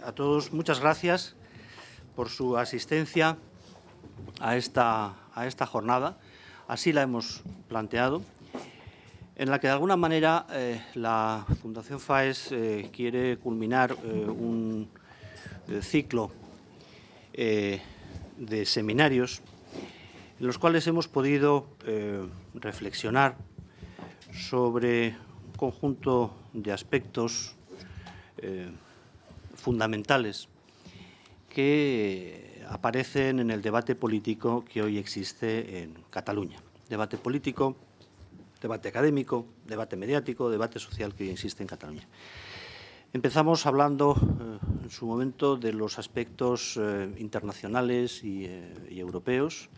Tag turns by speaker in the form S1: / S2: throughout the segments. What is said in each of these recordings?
S1: A todos, muchas gracias por su asistencia a esta jornada. Así la hemos planteado, en la que de alguna manera la Fundación FAES quiere culminar un ciclo de seminarios en los cuales hemos podido reflexionar sobre un conjunto de aspectos fundamentales que aparecen en el debate político que hoy existe en Cataluña. Debate político, debate académico, debate mediático, debate social que hoy existe en Cataluña. Empezamos hablando en su momento de los aspectos internacionales y europeos.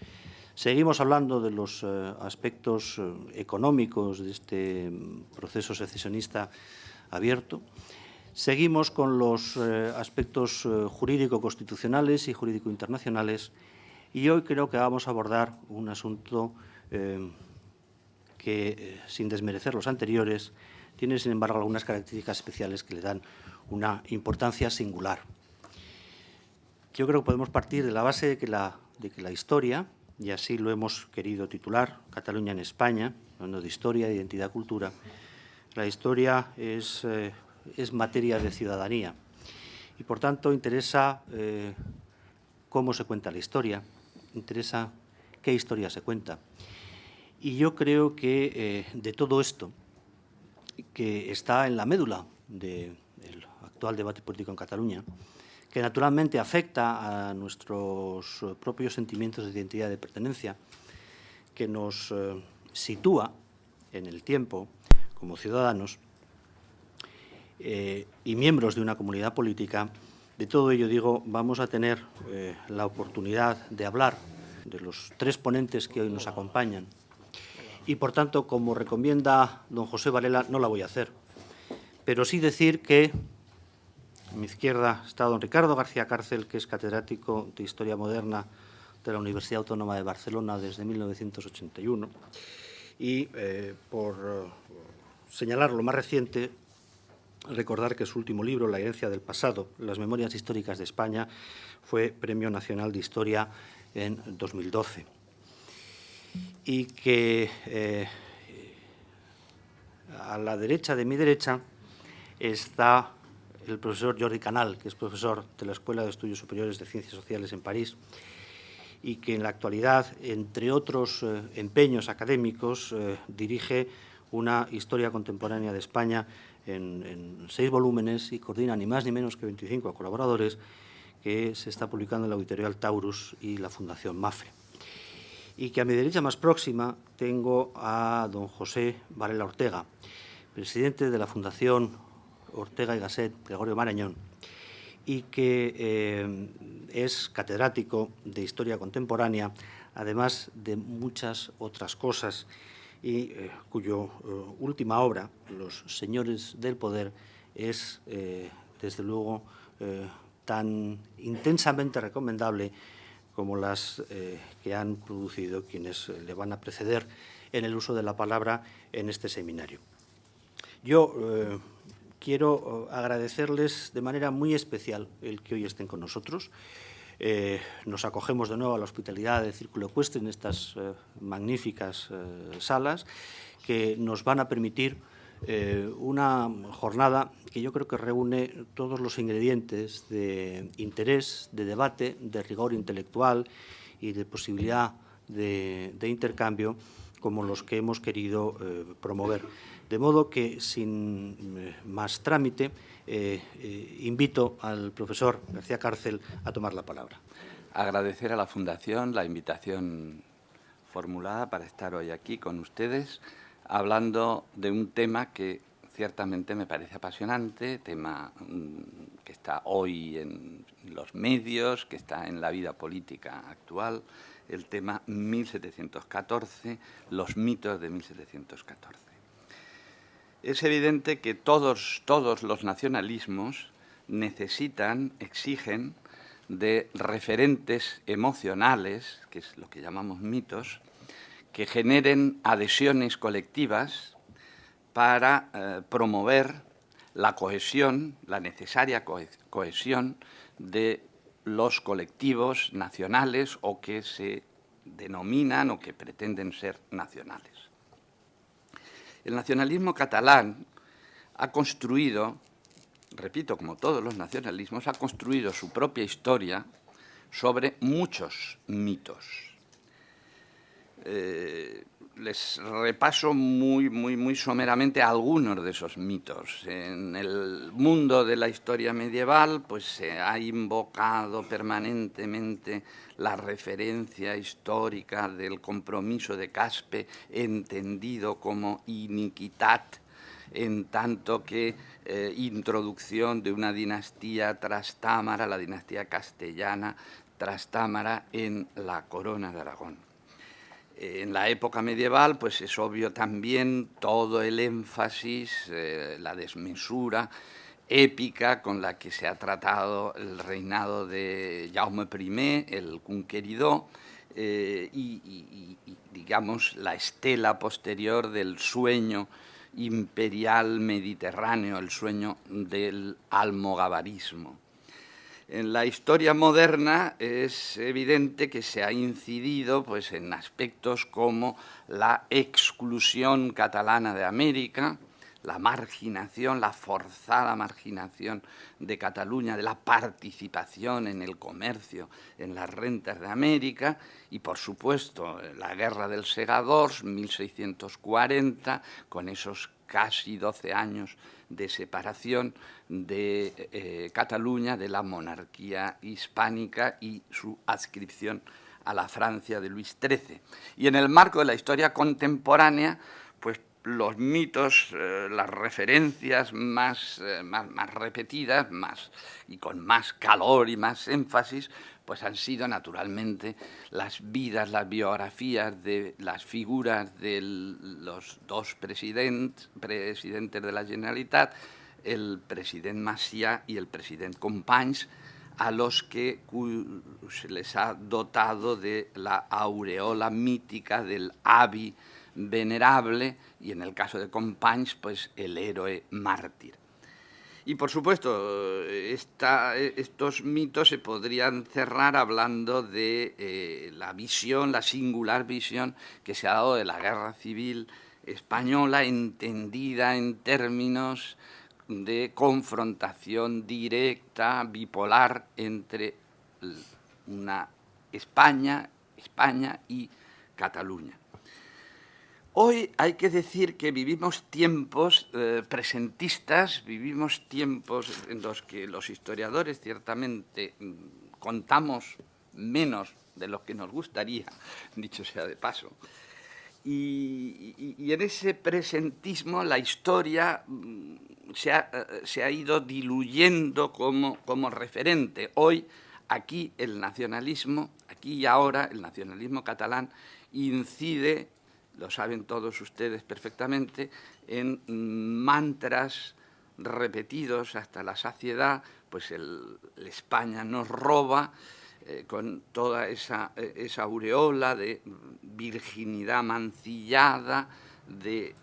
S1: Seguimos hablando de los aspectos económicos de este proceso secesionista abierto. Seguimos con los aspectos jurídico-constitucionales y jurídico-internacionales y hoy creo que vamos a abordar un asunto que, sin desmerecer los anteriores, tiene, sin embargo, algunas características especiales que le dan una importancia singular. Yo creo que podemos partir de la base de que la historia, y así lo hemos querido titular, Cataluña en España, hablando de historia, de identidad, cultura, la historia es materia de ciudadanía y, por tanto, interesa cómo se cuenta la historia, interesa qué historia se cuenta. Y yo creo que de todo esto, que está en la médula del actual debate político en Cataluña, que naturalmente afecta a nuestros propios sentimientos de identidad y de pertenencia, que nos sitúa en el tiempo como ciudadanos y miembros de una comunidad política. De todo ello, digo, vamos a tener la oportunidad de hablar de los tres ponentes que hoy nos acompañan y, por tanto, como recomienda don José Varela, no la voy a hacer, pero sí decir que a mi izquierda está don Ricardo García Cárcel, que es catedrático de Historia Moderna de la Universidad Autónoma de Barcelona desde 1981 y, por señalar lo más reciente, recordar que su último libro, La herencia del pasado, las memorias históricas de España, fue Premio Nacional de Historia en 2012. Y que a la derecha de mi derecha está el profesor Jordi Canal, que es profesor de la Escuela de Estudios Superiores de Ciencias Sociales en París y que en la actualidad, entre otros empeños académicos, dirige una historia contemporánea de España en 6 volúmenes y coordina ni más ni menos que 25 colaboradores que se está publicando en la editorial Taurus y la Fundación MAFRE. Y que a mi derecha más próxima tengo a don José Varela Ortega, presidente de la Fundación Ortega y Gasset Gregorio Marañón, y que es catedrático de Historia Contemporánea, además de muchas otras cosas, y cuyo última obra, Los Señores del Poder, es, desde luego, tan intensamente recomendable como las que han producido quienes le van a preceder en el uso de la palabra en este seminario. Yo quiero agradecerles de manera muy especial el que hoy estén con nosotros. Nos acogemos de nuevo a la hospitalidad del Círculo Ecuestre en estas magníficas salas que nos van a permitir una jornada que yo creo que reúne todos los ingredientes de interés, de debate, de rigor intelectual y de posibilidad de intercambio como los que hemos querido promover. De modo que, sin más trámite, invito al profesor García Cárcel a tomar la palabra.
S2: Agradecer a la Fundación la invitación formulada para estar hoy aquí con ustedes, hablando de un tema que ciertamente me parece apasionante, tema que está hoy en los medios, que está en la vida política actual, el tema 1714, los mitos de 1714. Es evidente que todos los nacionalismos necesitan, exigen de referentes emocionales, que es lo que llamamos mitos, que generen adhesiones colectivas para promover la cohesión, la necesaria cohesión de los colectivos nacionales o que se denominan o que pretenden ser nacionales. El nacionalismo catalán ha construido, repito, como todos los nacionalismos, ha construido su propia historia sobre muchos mitos. Les repaso muy someramente algunos de esos mitos. En el mundo de la historia medieval, pues se ha invocado permanentemente la referencia histórica del compromiso de Caspe, entendido como iniquitat, en tanto que introducción de una dinastía trastámara, la dinastía castellana trastámara, en la corona de Aragón. En la época medieval, pues es obvio también todo el énfasis, la desmesura épica con la que se ha tratado el reinado de Jaume I, el Conqueridor, y digamos, la estela posterior del sueño imperial mediterráneo, el sueño del almogabarismo. En la historia moderna es evidente que se ha incidido pues, en aspectos como la exclusión catalana de América, la marginación, la forzada marginación de Cataluña, de la participación en el comercio, en las rentas de América, y por supuesto la Guerra del Segadors, 1640, con esos casi 12 años de separación de Cataluña de la monarquía hispánica y su adscripción a la Francia de Luis XIII. Y en el marco de la historia contemporánea, pues los mitos, las referencias más repetidas y con más calor y más énfasis, pues han sido naturalmente las vidas, las biografías de las figuras de los dos presidentes de la Generalitat, el presidente Macià y el presidente Companys, a los que se les ha dotado de la aureola mítica del avi venerable y, en el caso de Companys, pues el héroe mártir. Y, por supuesto, estos mitos se podrían cerrar hablando de la visión, la singular visión que se ha dado de la Guerra Civil Española, entendida en términos de confrontación directa, bipolar, entre una España y Cataluña. Hoy hay que decir que vivimos tiempos presentistas, vivimos tiempos en los que los historiadores ciertamente contamos menos de lo que nos gustaría, dicho sea de paso. Y en ese presentismo la historia se ha ido diluyendo como referente. Hoy, aquí el nacionalismo, aquí y ahora, el nacionalismo catalán incide, lo saben todos ustedes perfectamente, en mantras repetidos hasta la saciedad, pues el España nos roba, con toda esa aureola de virginidad mancillada, de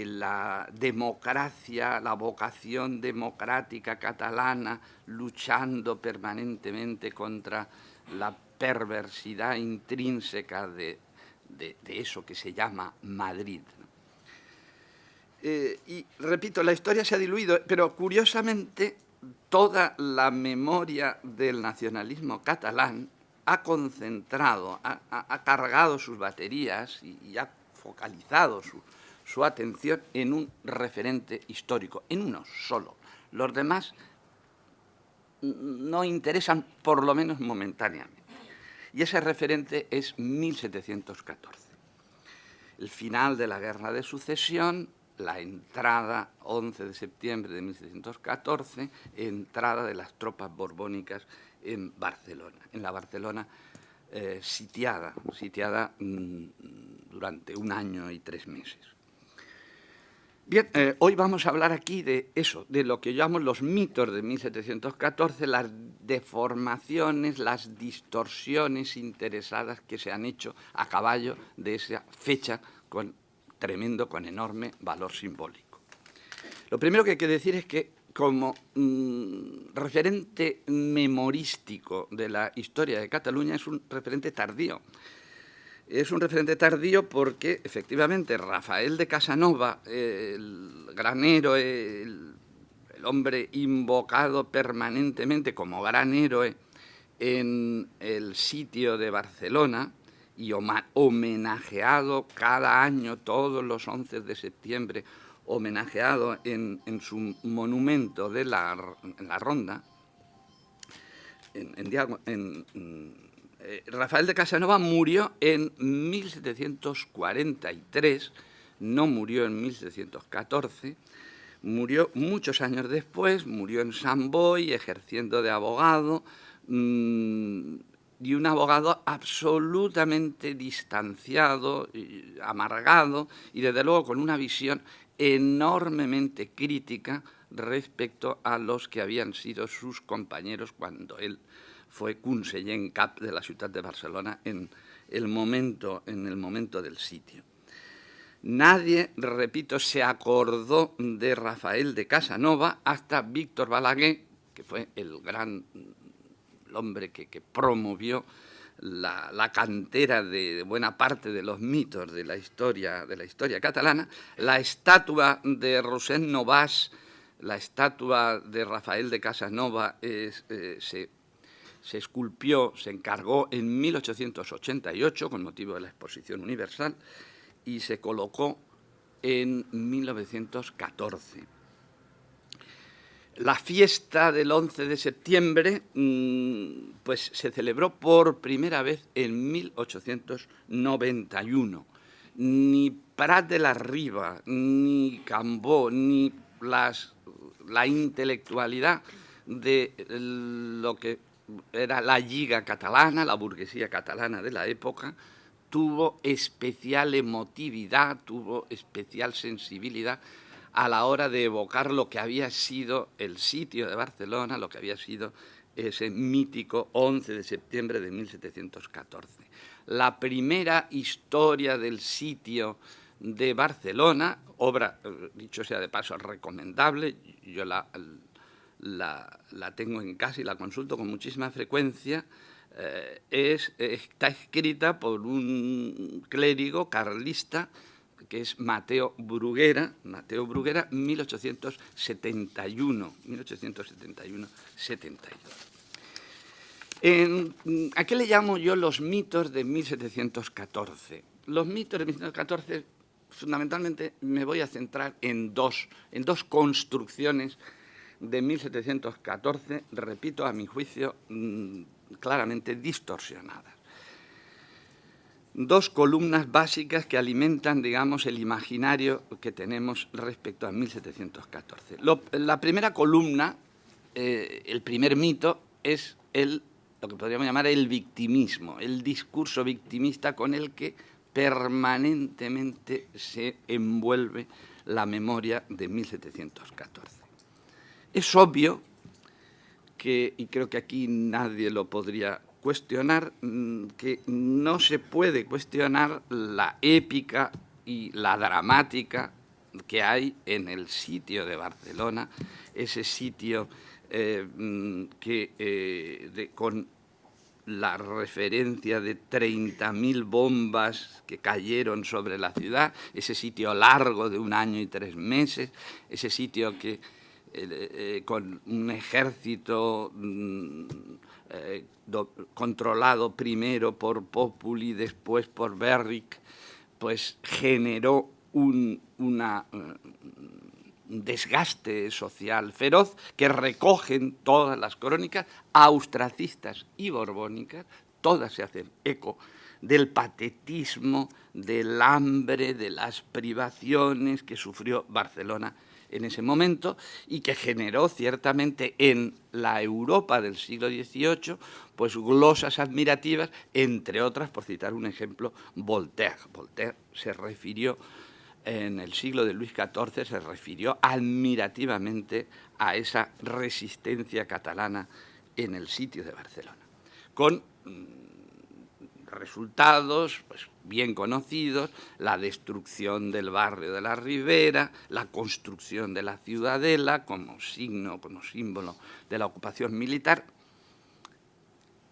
S2: la democracia, la vocación democrática catalana, luchando permanentemente contra la perversidad intrínseca de eso que se llama Madrid. Y repito, la historia se ha diluido, pero curiosamente toda la memoria del nacionalismo catalán ha concentrado, ha cargado sus baterías y ha focalizado su atención en un referente histórico, en uno solo. Los demás no interesan, por lo menos momentáneamente. Y ese referente es 1714. El final de la Guerra de Sucesión, la entrada, 11 de septiembre de 1714, entrada de las tropas borbónicas en Barcelona, en la Barcelona sitiada durante 1 año y 3 meses. Bien, hoy vamos a hablar aquí de eso, de lo que llamo los mitos de 1714, las deformaciones, las distorsiones interesadas que se han hecho a caballo de esa fecha con enorme valor simbólico. Lo primero que hay que decir es que como referente memorístico de la historia de Cataluña es un referente tardío. Es un referente tardío porque, efectivamente, Rafael de Casanova, el gran héroe, el hombre invocado permanentemente como gran héroe en el sitio de Barcelona y homenajeado cada año, todos los 11 de septiembre, homenajeado en su monumento de en la Ronda, Rafael de Casanova murió en 1743, no murió en 1714, murió muchos años después, murió en Sant Boi ejerciendo de abogado, y un abogado absolutamente distanciado, amargado y desde luego con una visión enormemente crítica respecto a los que habían sido sus compañeros cuando él fue conseller en cap de la ciutat de Barcelona en el momento del sitio. Nadie, repito, se acordó de Rafael de Casanova hasta Víctor Balaguer, que fue el hombre que promovió la cantera de buena parte de los mitos de la historia catalana. La estatua de Rossend Novàs, la estatua de Rafael de Casanova, se esculpió, se encargó en 1888 con motivo de la Exposición Universal y se colocó en 1914. La fiesta del 11 de septiembre pues, se celebró por primera vez en 1891. Ni Prat de la Riba, ni Cambó, ni la intelectualidad de lo que era la lliga catalana, la burguesía catalana de la época, tuvo especial emotividad, tuvo especial sensibilidad a la hora de evocar lo que había sido el sitio de Barcelona, lo que había sido ese mítico 11 de septiembre de 1714. La primera historia del sitio de Barcelona, obra, dicho sea de paso, recomendable, yo la tengo en casa y la consulto con muchísima frecuencia, está escrita por un clérigo carlista que es Mateo Bruguera, 1871-72. ¿A qué le llamo yo los mitos de 1714? Los mitos de 1714, fundamentalmente, me voy a centrar en dos construcciones de 1714, repito, a mi juicio, claramente distorsionadas. Dos columnas básicas que alimentan, digamos, el imaginario que tenemos respecto a 1714. La primera columna, el primer mito, es lo que podríamos llamar el victimismo, el discurso victimista con el que permanentemente se envuelve la memoria de 1714. Es obvio que, y creo que aquí nadie lo podría cuestionar, que no se puede cuestionar la épica y la dramática que hay en el sitio de Barcelona, ese sitio con la referencia de 30.000 bombas que cayeron sobre la ciudad, ese sitio largo de 1 año y 3 meses, ese sitio que con un ejército controlado primero por Populi, después por Berwick, pues generó un desgaste social feroz que recogen todas las crónicas austracistas y borbónicas, todas se hacen eco del patetismo, del hambre, de las privaciones que sufrió Barcelona en ese momento y que generó ciertamente en la Europa del siglo XVIII pues glosas admirativas, entre otras, por citar un ejemplo, Voltaire. Voltaire se refirió en el siglo de Luis XIV, se refirió admirativamente a esa resistencia catalana en el sitio de Barcelona, con resultados pues, bien conocidos: la destrucción del barrio de la Ribera, la construcción de la Ciudadela como signo, como símbolo de la ocupación militar.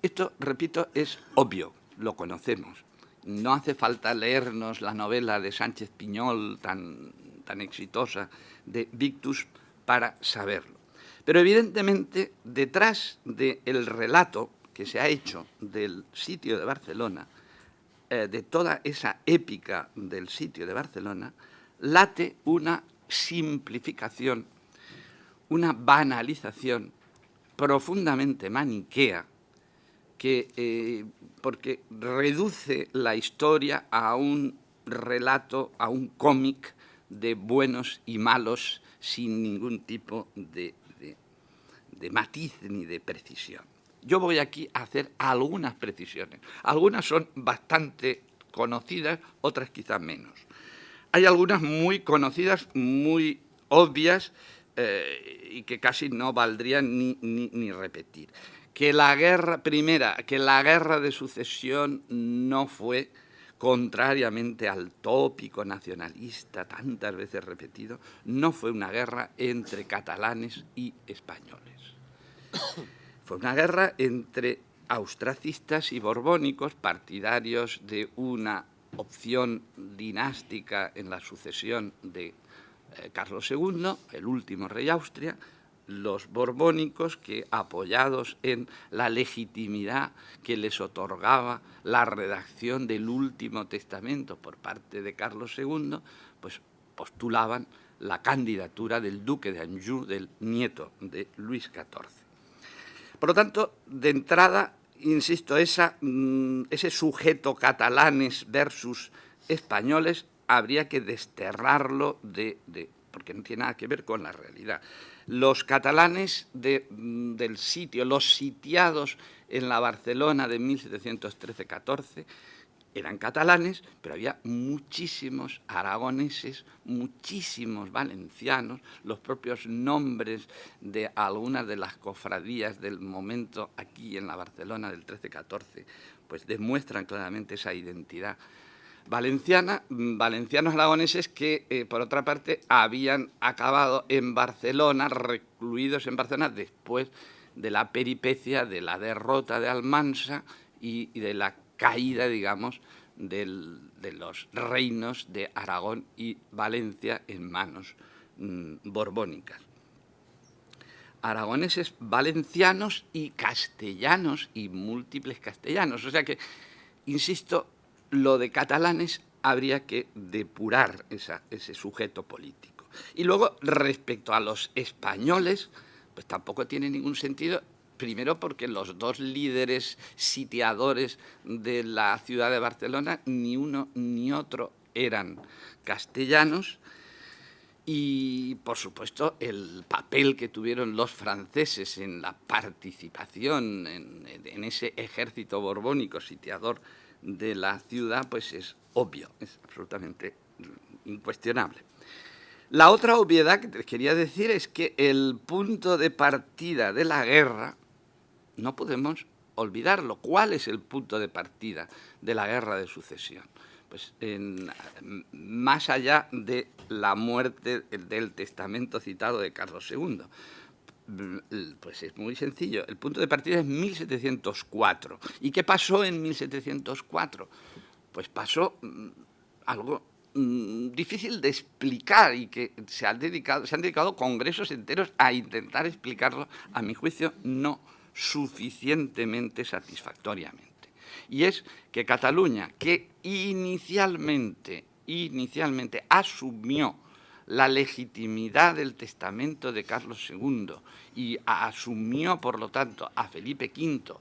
S2: Esto, repito, es obvio, lo conocemos. No hace falta leernos la novela de Sánchez Piñol, tan exitosa, de Victus, para saberlo. Pero evidentemente, detrás del relato que se ha hecho del sitio de Barcelona, de toda esa épica del sitio de Barcelona, late una simplificación, una banalización profundamente maniquea, porque reduce la historia a un relato, a un cómic de buenos y malos sin ningún tipo de matiz ni de precisión. Yo voy aquí a hacer algunas precisiones. Algunas son bastante conocidas, otras quizás menos. Hay algunas muy conocidas, muy obvias, y que casi no valdrían ni repetir. Que la guerra de sucesión no fue, contrariamente al tópico nacionalista tantas veces repetido, no fue una guerra entre catalanes y españoles. Fue una guerra entre austracistas y borbónicos, partidarios de una opción dinástica en la sucesión de Carlos II, el último rey de Austria, los borbónicos que, apoyados en la legitimidad que les otorgaba la redacción del último testamento por parte de Carlos II, pues postulaban la candidatura del duque de Anjou, del nieto de Luis XIV. Por lo tanto, de entrada, insisto, ese sujeto catalanes versus españoles habría que desterrarlo porque no tiene nada que ver con la realidad. Los catalanes del sitio, los sitiados en la Barcelona de 1713-14, eran catalanes, pero había muchísimos aragoneses, muchísimos valencianos. Los propios nombres de algunas de las cofradías del momento aquí en la Barcelona del 13-14 pues demuestran claramente esa identidad valenciana. Valencianos aragoneses que, por otra parte, habían acabado en Barcelona, recluidos en Barcelona después de la peripecia de la derrota de Almansa y de la caída, digamos, de los reinos de Aragón y Valencia en manos borbónicas. Aragoneses, valencianos y castellanos, y múltiples castellanos. O sea que, insisto, lo de catalanes habría que depurar ese sujeto político. Y luego, respecto a los españoles, pues tampoco tiene ningún sentido. Primero porque los dos líderes sitiadores de la ciudad de Barcelona, ni uno ni otro eran castellanos. Y, por supuesto, el papel que tuvieron los franceses en la participación en ese ejército borbónico sitiador de la ciudad, pues es obvio, es absolutamente incuestionable. La otra obviedad que te quería decir es que el punto de partida de la guerra no podemos olvidarlo. ¿Cuál es el punto de partida de la guerra de sucesión? Pues más allá de la muerte del testamento citado de Carlos II. Pues es muy sencillo. El punto de partida es 1704. ¿Y qué pasó en 1704? Pues pasó algo difícil de explicar y que se han dedicado congresos enteros a intentar explicarlo, a mi juicio, no suficientemente satisfactoriamente. Y es que Cataluña, que inicialmente asumió la legitimidad del testamento de Carlos II y asumió, por lo tanto, a Felipe V,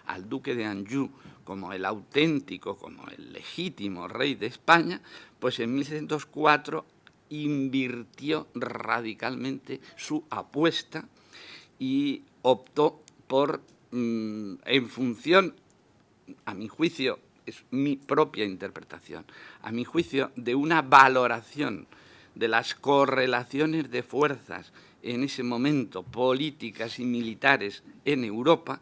S2: al duque de Anjou, como el auténtico, como el legítimo rey de España, pues en 1704 invirtió radicalmente su apuesta y optó por, en función, a mi juicio, es mi propia interpretación, a mi juicio, de una valoración de las correlaciones de fuerzas en ese momento, políticas y militares en Europa,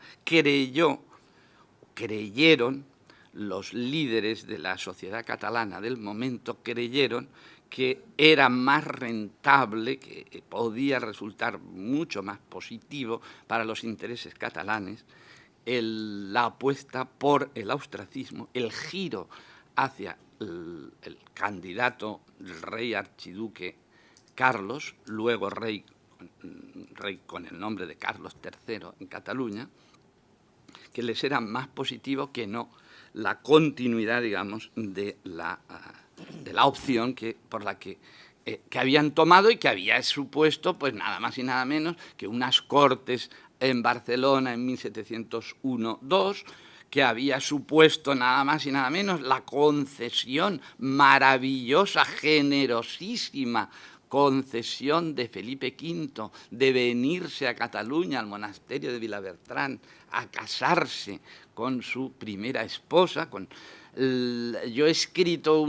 S2: creyeron los líderes de la sociedad catalana del momento creyeron que era más rentable, que podía resultar mucho más positivo para los intereses catalanes la apuesta por el austracismo, el giro hacia el candidato, el rey archiduque Carlos, luego rey con el nombre de Carlos III en Cataluña, que les era más positivo que no la continuidad, digamos, de la opción por la que habían tomado y que había supuesto, pues nada más y nada menos que unas Cortes en Barcelona en 1701-2, que había supuesto nada más y nada menos la concesión maravillosa, generosísima, concesión de Felipe V de venirse a Cataluña, al monasterio de Vilabertrán, a casarse con su primera esposa. Yo he escrito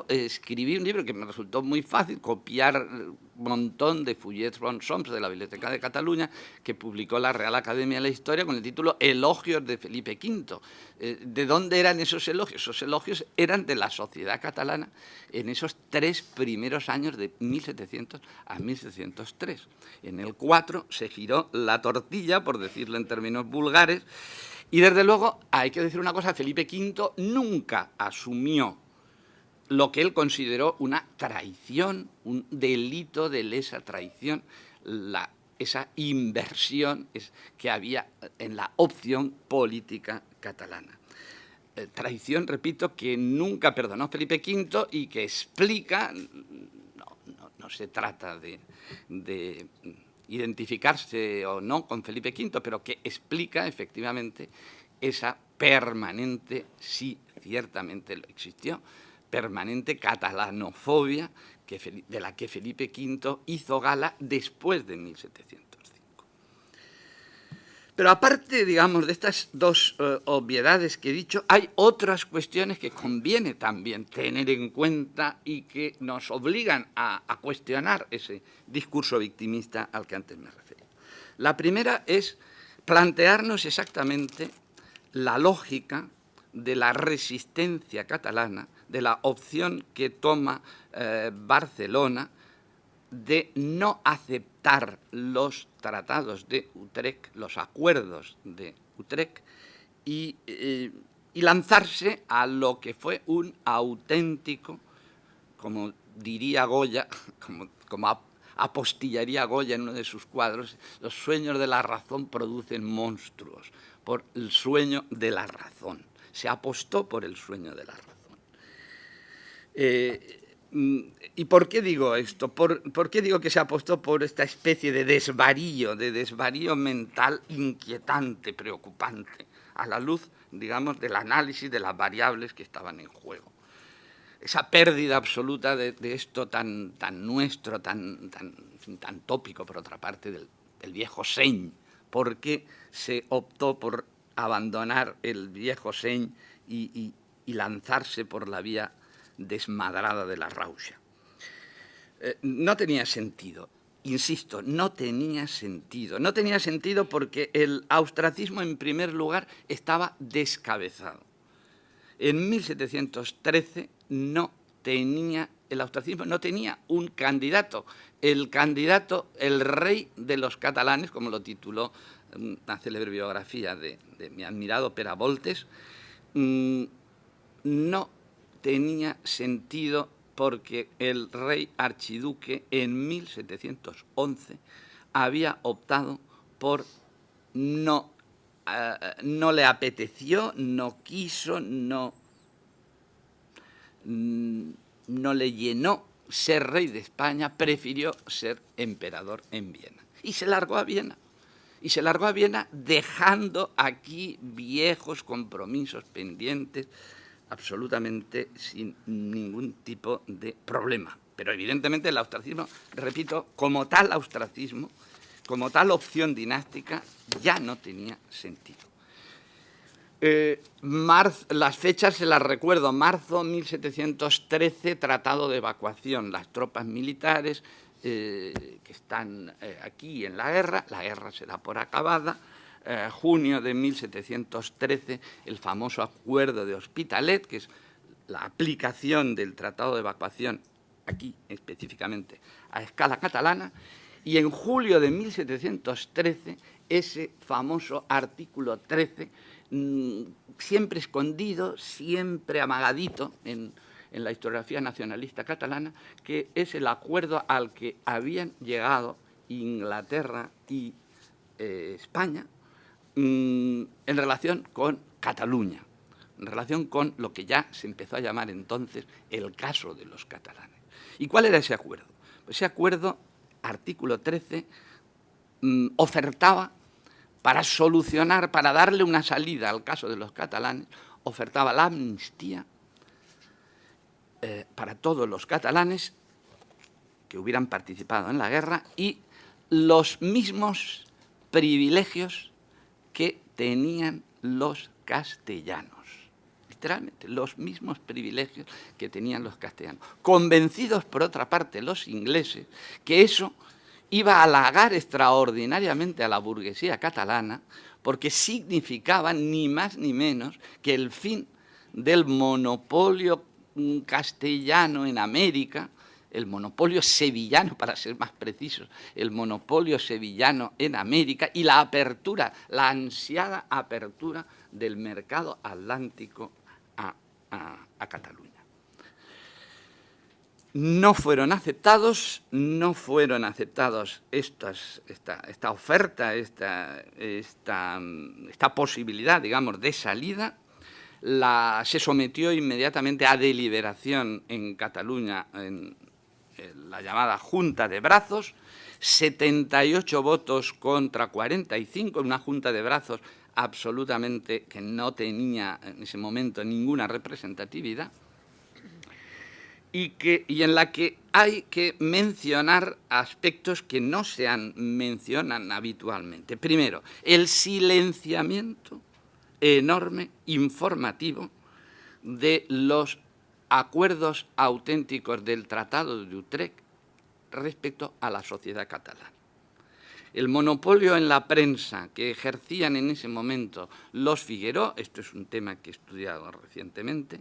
S2: escribí un libro que me resultó muy fácil, copiar un montón de fullets Bonsoms de la Biblioteca de Cataluña, que publicó la Real Academia de la Historia con el título Elogios de Felipe V. ¿De dónde eran esos elogios? Esos elogios eran de la sociedad catalana en esos 3 primeros años de 1700 a 1703. En el 4 se giró la tortilla, por decirlo en términos vulgares, y desde luego hay que decir una cosa: Felipe V nunca asumió lo que él consideró una traición, un delito de lesa traición, esa inversión que había en la opción política catalana. Traición, repito, que nunca perdonó Felipe V y que explica, no se trata de identificarse o no con Felipe V, pero que explica efectivamente esa permanente, sí, ciertamente lo existió, permanente catalanofobia de la que Felipe V hizo gala después de 1705. Pero aparte, digamos, de estas dos obviedades que he dicho, hay otras cuestiones que conviene también tener en cuenta y que nos obligan a cuestionar ese discurso victimista al que antes me referí. La primera es plantearnos exactamente la lógica de la resistencia catalana, de la opción que toma Barcelona de no aceptar los tratados de Utrecht, los acuerdos de Utrecht, y lanzarse a lo que fue un auténtico, como diría Goya, como apostillaría Goya en uno de sus cuadros, los sueños de la razón producen monstruos, por el sueño de la razón. Se apostó por el sueño de la razón. ¿Y por qué digo esto? ¿Por qué digo que se apostó por esta especie de desvarío mental inquietante, preocupante, a la luz, digamos, del análisis de las variables que estaban en juego? Esa pérdida absoluta de esto tan nuestro, tan tópico, por otra parte, del viejo seny. ¿Por qué se optó por abandonar el viejo seny y lanzarse por la vía desmadrada de la rauxa? No tenía sentido, insisto, no tenía sentido. No tenía sentido porque el austracismo, en primer lugar, estaba descabezado. En 1713 el austracismo no tenía un candidato. El candidato, el rey de los catalanes, como lo tituló una célebre biografía de mi admirado Peravoltes, no tenía sentido porque el rey archiduque en 1711 había optado por no le apeteció, no quiso, no le llenó ser rey de España, prefirió ser emperador en Viena. Y se largó a Viena. Y se largó a Viena dejando aquí viejos compromisos pendientes, absolutamente sin ningún tipo de problema. Pero evidentemente el austracismo, repito, como tal austracismo, como tal opción dinástica, ya no tenía sentido. Las fechas se las recuerdo: marzo 1713, tratado de evacuación. Las tropas militares que están aquí en la guerra se da por acabada, junio de 1713, el famoso Acuerdo de Hospitalet, que es la aplicación del Tratado de Evacuación, aquí específicamente, a escala catalana, y en julio de 1713, ese famoso artículo 13, siempre escondido, siempre amagadito en la historiografía nacionalista catalana, que es el acuerdo al que habían llegado Inglaterra y España en relación con Cataluña, en relación con lo que ya se empezó a llamar entonces el caso de los catalanes. ¿Y cuál era ese acuerdo? Pues ese acuerdo, artículo 13, ofertaba, para solucionar, para darle una salida al caso de los catalanes, ofertaba la amnistía para todos los catalanes que hubieran participado en la guerra y los mismos privilegios que tenían los castellanos. Literalmente, los mismos privilegios que tenían los castellanos. Convencidos, por otra parte, los ingleses, que eso iba a halagar extraordinariamente a la burguesía catalana, porque significaba ni más ni menos que el fin del monopolio castellano en América, el monopolio sevillano, para ser más precisos, el monopolio sevillano en América y la apertura, la ansiada apertura del mercado atlántico a Cataluña. No fueron aceptados esta oferta, esta posibilidad, digamos, de salida. Se sometió inmediatamente a deliberación en Cataluña, en la llamada Junta de Brazos, 78 votos contra 45, una Junta de Brazos absolutamente que no tenía en ese momento ninguna representatividad, y en la que hay que mencionar aspectos que no se mencionan habitualmente. Primero, el silenciamiento enorme, informativo, de los acuerdos auténticos del Tratado de Utrecht respecto a la sociedad catalana. El monopolio en la prensa que ejercían en ese momento los Figueró, esto es un tema que he estudiado recientemente,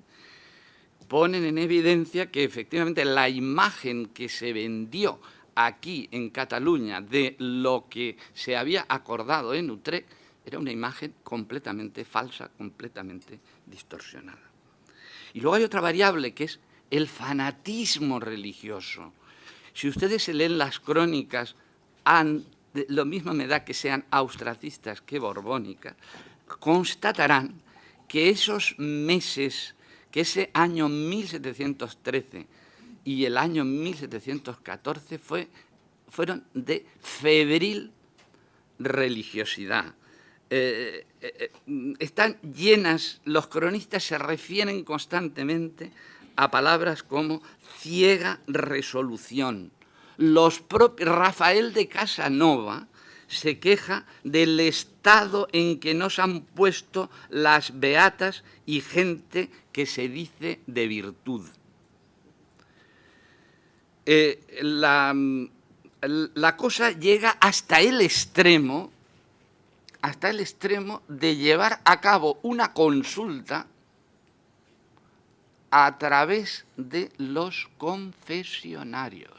S2: ponen en evidencia que efectivamente la imagen que se vendió aquí en Cataluña de lo que se había acordado en Utrecht era una imagen completamente falsa, completamente distorsionada. Y luego hay otra variable que es el fanatismo religioso. Si ustedes se leen las crónicas, lo mismo me da que sean austracistas que borbónicas, constatarán que esos meses, que ese año 1713 y el año 1714 fueron de febril religiosidad. Están llenas, los cronistas se refieren constantemente a palabras como ciega resolución. Rafael de Casanova se queja del estado en que nos han puesto las beatas y gente que se dice de virtud. La cosa llega hasta el extremo de llevar a cabo una consulta a través de los confesionarios.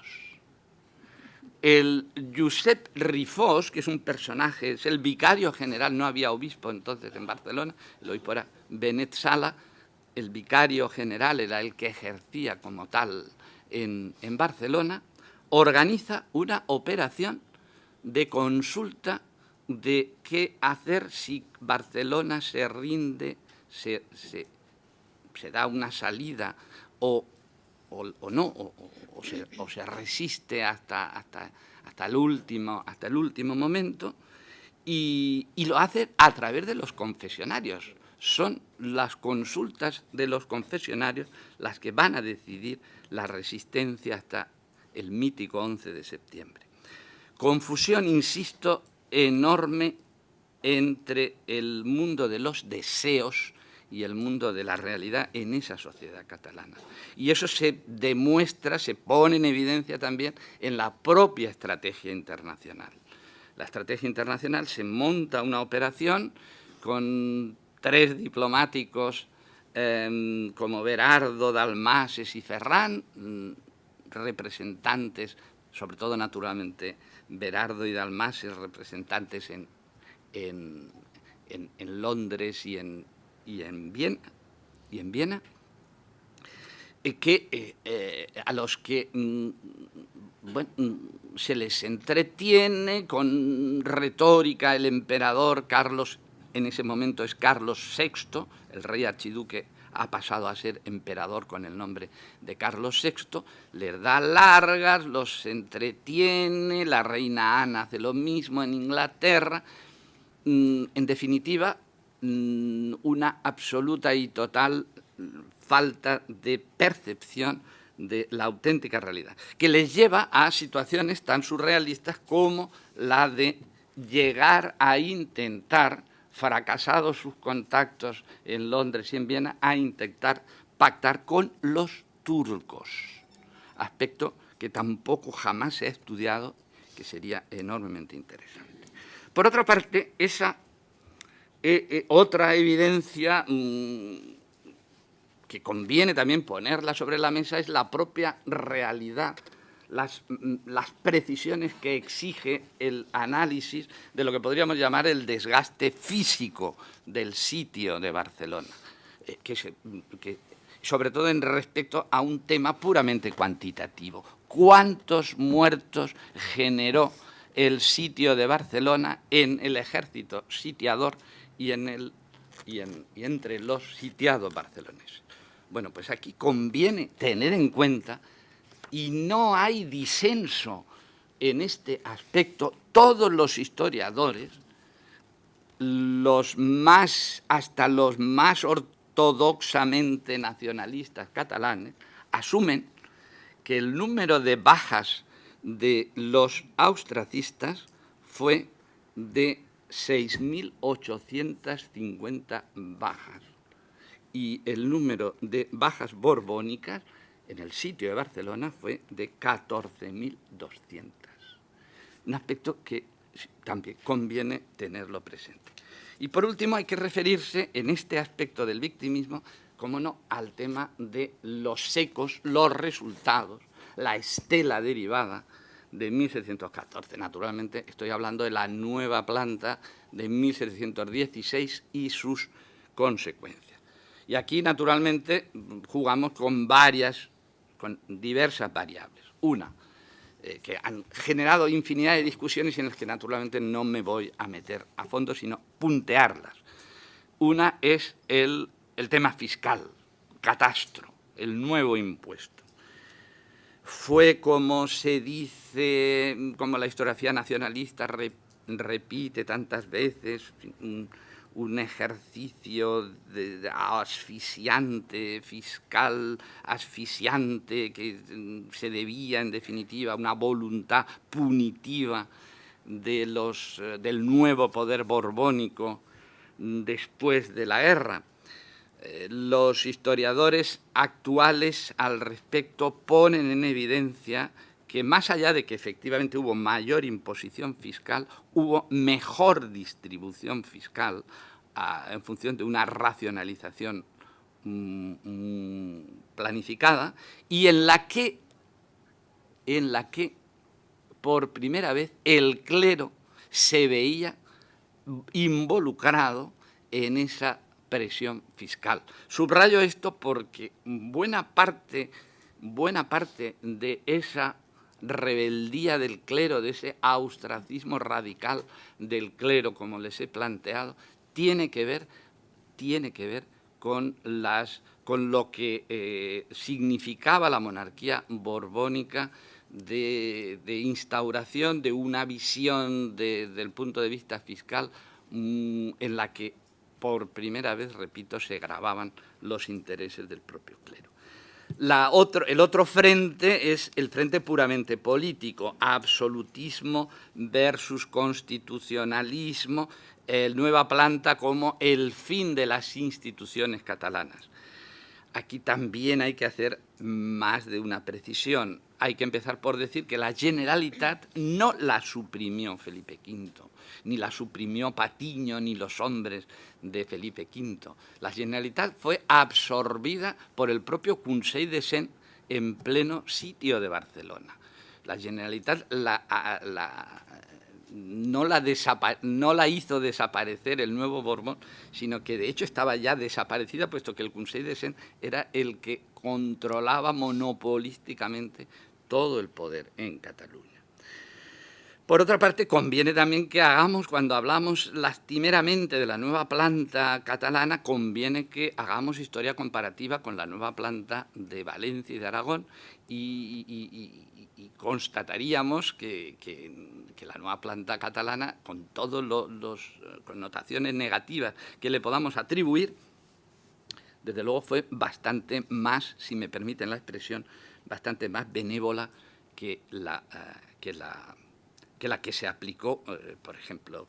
S2: El Josep Rifós, que es un personaje, es el vicario general, no había obispo entonces en Barcelona, el obispo era Benet Sala, el vicario general era el que ejercía como tal en Barcelona, organiza una operación de consulta de qué hacer si Barcelona se rinde, se da una salida o no, o se resiste hasta el último momento, y lo hace a través de los confesionarios. Son las consultas de los confesionarios las que van a decidir la resistencia hasta el mítico 11 de septiembre. Confusión, insisto, enorme entre el mundo de los deseos y el mundo de la realidad en esa sociedad catalana. Y eso se demuestra, se pone en evidencia también en la propia estrategia internacional. la estrategia internacional, se monta una operación con 3 diplomáticos como Berardo, Dalmases y Ferrán, representantes, sobre todo naturalmente Berardo y Dalmases, representantes en Londres y en Viena, a los que bueno, se les entretiene con retórica. El emperador Carlos, en ese momento es Carlos VI, el rey archiduque ha pasado a ser emperador con el nombre de Carlos VI, les da largas, los entretiene, la reina Ana hace lo mismo en Inglaterra. En definitiva, una absoluta y total falta de percepción de la auténtica realidad, que les lleva a situaciones tan surrealistas como la de llegar a intentar, fracasados sus contactos en Londres y en Viena, a intentar pactar con los turcos, aspecto que tampoco jamás se ha estudiado, que sería enormemente interesante. Por otra parte, esa otra evidencia que conviene también ponerla sobre la mesa es la propia realidad, las precisiones que exige el análisis de lo que podríamos llamar el desgaste físico del sitio de Barcelona, que sobre todo en respecto a un tema puramente cuantitativo. ¿Cuántos muertos generó el sitio de Barcelona en el ejército sitiador y entre los sitiados barceloneses? Bueno, pues aquí conviene tener en cuenta, y no hay disenso en este aspecto, todos los historiadores, hasta los más ortodoxamente nacionalistas catalanes, asumen que el número de bajas de los austracistas fue de 6.850 bajas. Y el número de bajas borbónicas en el sitio de Barcelona fue de 14.200. Un aspecto que también conviene tenerlo presente. Y por último hay que referirse en este aspecto del victimismo, como no, al tema de los ecos, los resultados, la estela derivada de 1714. Naturalmente estoy hablando de la nueva planta de 1716 y sus consecuencias. Y aquí, naturalmente, jugamos con diversas variables. Una, que han generado infinidad de discusiones en las que, naturalmente, no me voy a meter a fondo, sino puntearlas. Una es el tema fiscal, catastro, el nuevo impuesto. Fue, como se dice, como la historiografía nacionalista repite tantas veces, un ejercicio asfixiante, fiscal, asfixiante, que se debía, en definitiva, a una voluntad punitiva del nuevo poder borbónico después de la guerra. Los historiadores actuales al respecto ponen en evidencia que, más allá de que efectivamente hubo mayor imposición fiscal, hubo mejor distribución fiscal en función de una racionalización planificada, y en la que por primera vez el clero se veía involucrado en esa presión fiscal. Subrayo esto porque buena parte de esa rebeldía del clero, de ese austracismo radical del clero, como les he planteado, tiene que ver con lo que significaba la monarquía borbónica de instauración de una visión del punto de vista fiscal en la que por primera vez, repito, se gravaban los intereses del propio clero. El otro frente es el frente puramente político, absolutismo versus constitucionalismo, nueva planta como el fin de las instituciones catalanas. Aquí también hay que hacer más de una precisión. hay que empezar por decir que la Generalitat no la suprimió Felipe V, ni la suprimió Patiño, ni los hombres de Felipe V. La Generalitat fue absorbida por el propio Consell de Cent en pleno sitio de Barcelona. La Generalitat no la hizo desaparecer el nuevo Borbón, sino que de hecho estaba ya desaparecida, puesto que el Consell de Cent era el que controlaba monopolísticamente todo el poder en Cataluña. Por otra parte, conviene también que hagamos, cuando hablamos lastimeramente de la nueva planta catalana, conviene que hagamos historia comparativa con la nueva planta de Valencia y de Aragón y constataríamos que la nueva planta catalana, con todas las connotaciones negativas que le podamos atribuir, desde luego fue bastante más, si me permiten la expresión, bastante más benévola que la que se aplicó, por ejemplo,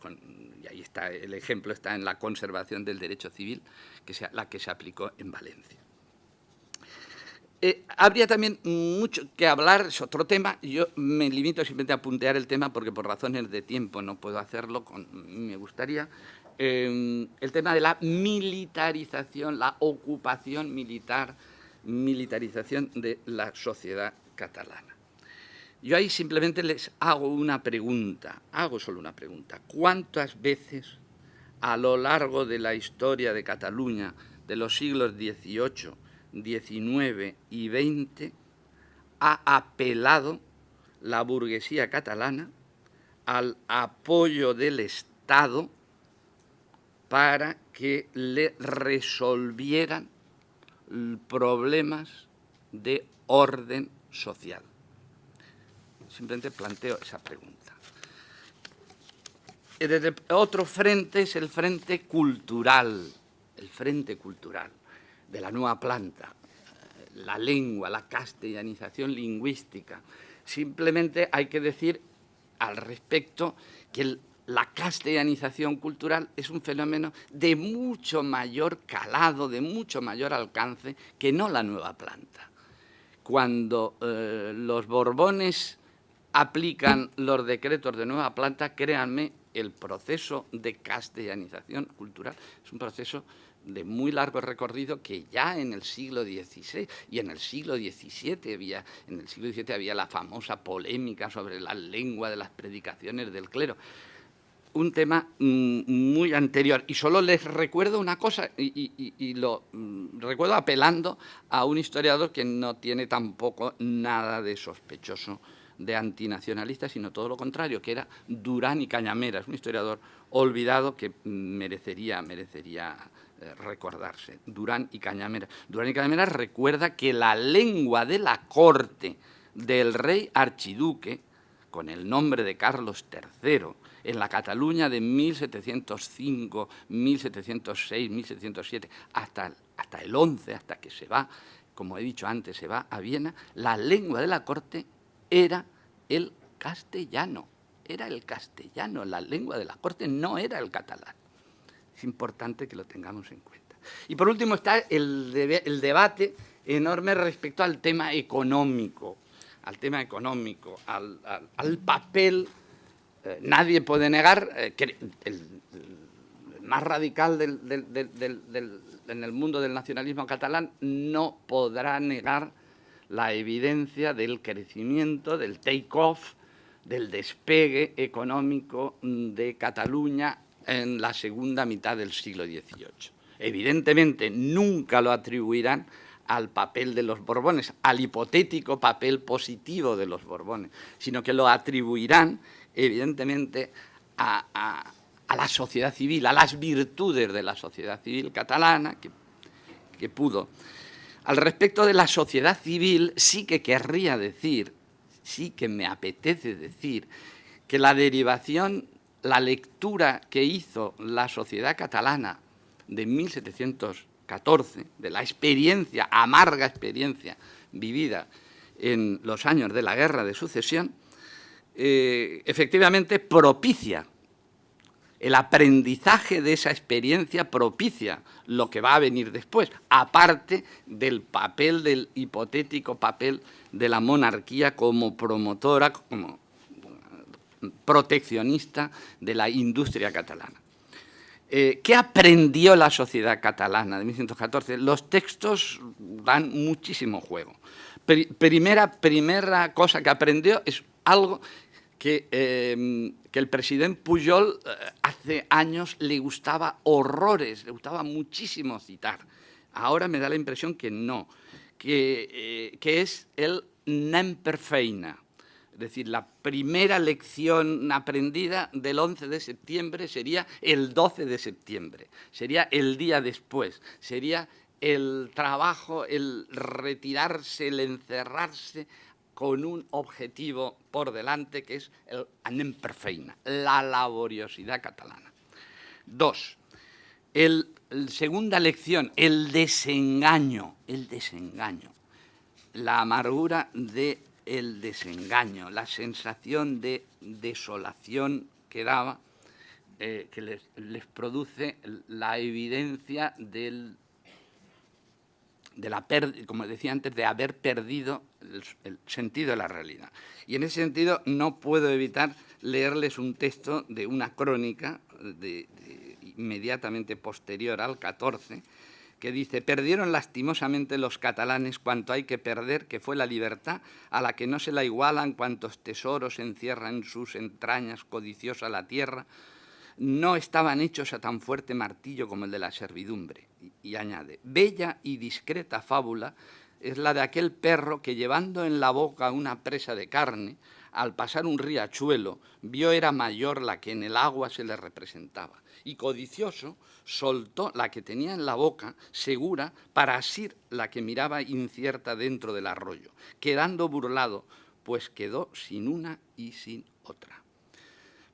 S2: y ahí está el ejemplo, está en la conservación del derecho civil, la que se aplicó en Valencia. Habría también mucho que hablar, es otro tema, yo me limito simplemente a puntear el tema porque por razones de tiempo no puedo hacerlo, me gustaría, el tema de la militarización, la ocupación militar, militarización de la sociedad catalana. Yo ahí simplemente les hago una pregunta, hago solo una pregunta. ¿Cuántas veces a lo largo de la historia de Cataluña, de los siglos XVIII, XIX y XX, ha apelado la burguesía catalana al apoyo del Estado para que le resolvieran problemas de orden social? Simplemente planteo esa pregunta. Desde otro frente es el frente cultural de la nueva planta, la lengua, la castellanización lingüística. Simplemente hay que decir al respecto que la castellanización cultural es un fenómeno de mucho mayor calado, de mucho mayor alcance que no la nueva planta. Cuando los Borbones aplican los decretos de nueva planta, créanme, el proceso de castellanización cultural es un proceso de muy largo recorrido que ya en el siglo XVI y en el siglo XVII había la famosa polémica sobre la lengua de las predicaciones del clero. Un tema muy anterior. Y solo les recuerdo una cosa, y lo recuerdo apelando a un historiador que no tiene tampoco nada de sospechoso de antinacionalista, sino todo lo contrario, que era Durán y Cañamera. Es un historiador olvidado que merecería recordarse. Durán y Cañamera. Durán y Cañamera recuerda que la lengua de la corte del rey archiduque, con el nombre de Carlos III, en la Cataluña de 1705, 1706, 1707, hasta el 11, hasta que se va, como he dicho antes, se va a Viena, la lengua de la corte era el castellano, la lengua de la corte no era el catalán. Es importante que lo tengamos en cuenta. Y por último está el debate enorme respecto al tema económico, al papel. Nadie puede negar que el más radical en el mundo del nacionalismo catalán no podrá negar la evidencia del crecimiento, del take-off, del despegue económico de Cataluña en la segunda mitad del siglo XVIII. Evidentemente, nunca lo atribuirán al papel de los Borbones, al hipotético papel positivo de los Borbones, sino que lo atribuirán, evidentemente, a la sociedad civil, a las virtudes de la sociedad civil catalana, que pudo. Al respecto de la sociedad civil, sí que querría decir, sí que me apetece decir, que la derivación, la lectura que hizo la sociedad catalana de 1714, de la experiencia, amarga experiencia vivida en los años de la Guerra de Sucesión, efectivamente propicia el aprendizaje de esa experiencia, propicia lo que va a venir después, aparte del hipotético papel de la monarquía como promotora, como proteccionista de la industria catalana. ¿Qué aprendió la sociedad catalana de 1114? Los textos dan muchísimo juego. Primera cosa que aprendió es algo que el presidente Pujol hace años le gustaba horrores, le gustaba muchísimo citar. Ahora me da la impresión que no, que es el anem per feina. Es decir, la primera lección aprendida del 11 de septiembre sería el 12 de septiembre, sería el día después, sería el trabajo, el retirarse, el encerrarse con un objetivo por delante, que es el anem per feina, la laboriosidad catalana. 2. Segunda lección, el desengaño, la amargura del desengaño, la sensación de desolación que daba, que les produce la evidencia como decía antes, de haber perdido el sentido de la realidad. Y en ese sentido no puedo evitar leerles un texto de una crónica inmediatamente posterior al 14, que dice: perdieron lastimosamente los catalanes cuanto hay que perder, que fue la libertad, a la que no se la igualan cuantos tesoros encierra en sus entrañas codiciosa la tierra. No estaban hechos a tan fuerte martillo como el de la servidumbre. Y añade: bella y discreta fábula es la de aquel perro que, llevando en la boca una presa de carne, al pasar un riachuelo, vio era mayor la que en el agua se le representaba. Y codicioso soltó la que tenía en la boca, segura, para asir la que miraba incierta dentro del arroyo, quedando burlado, pues quedó sin una y sin otra.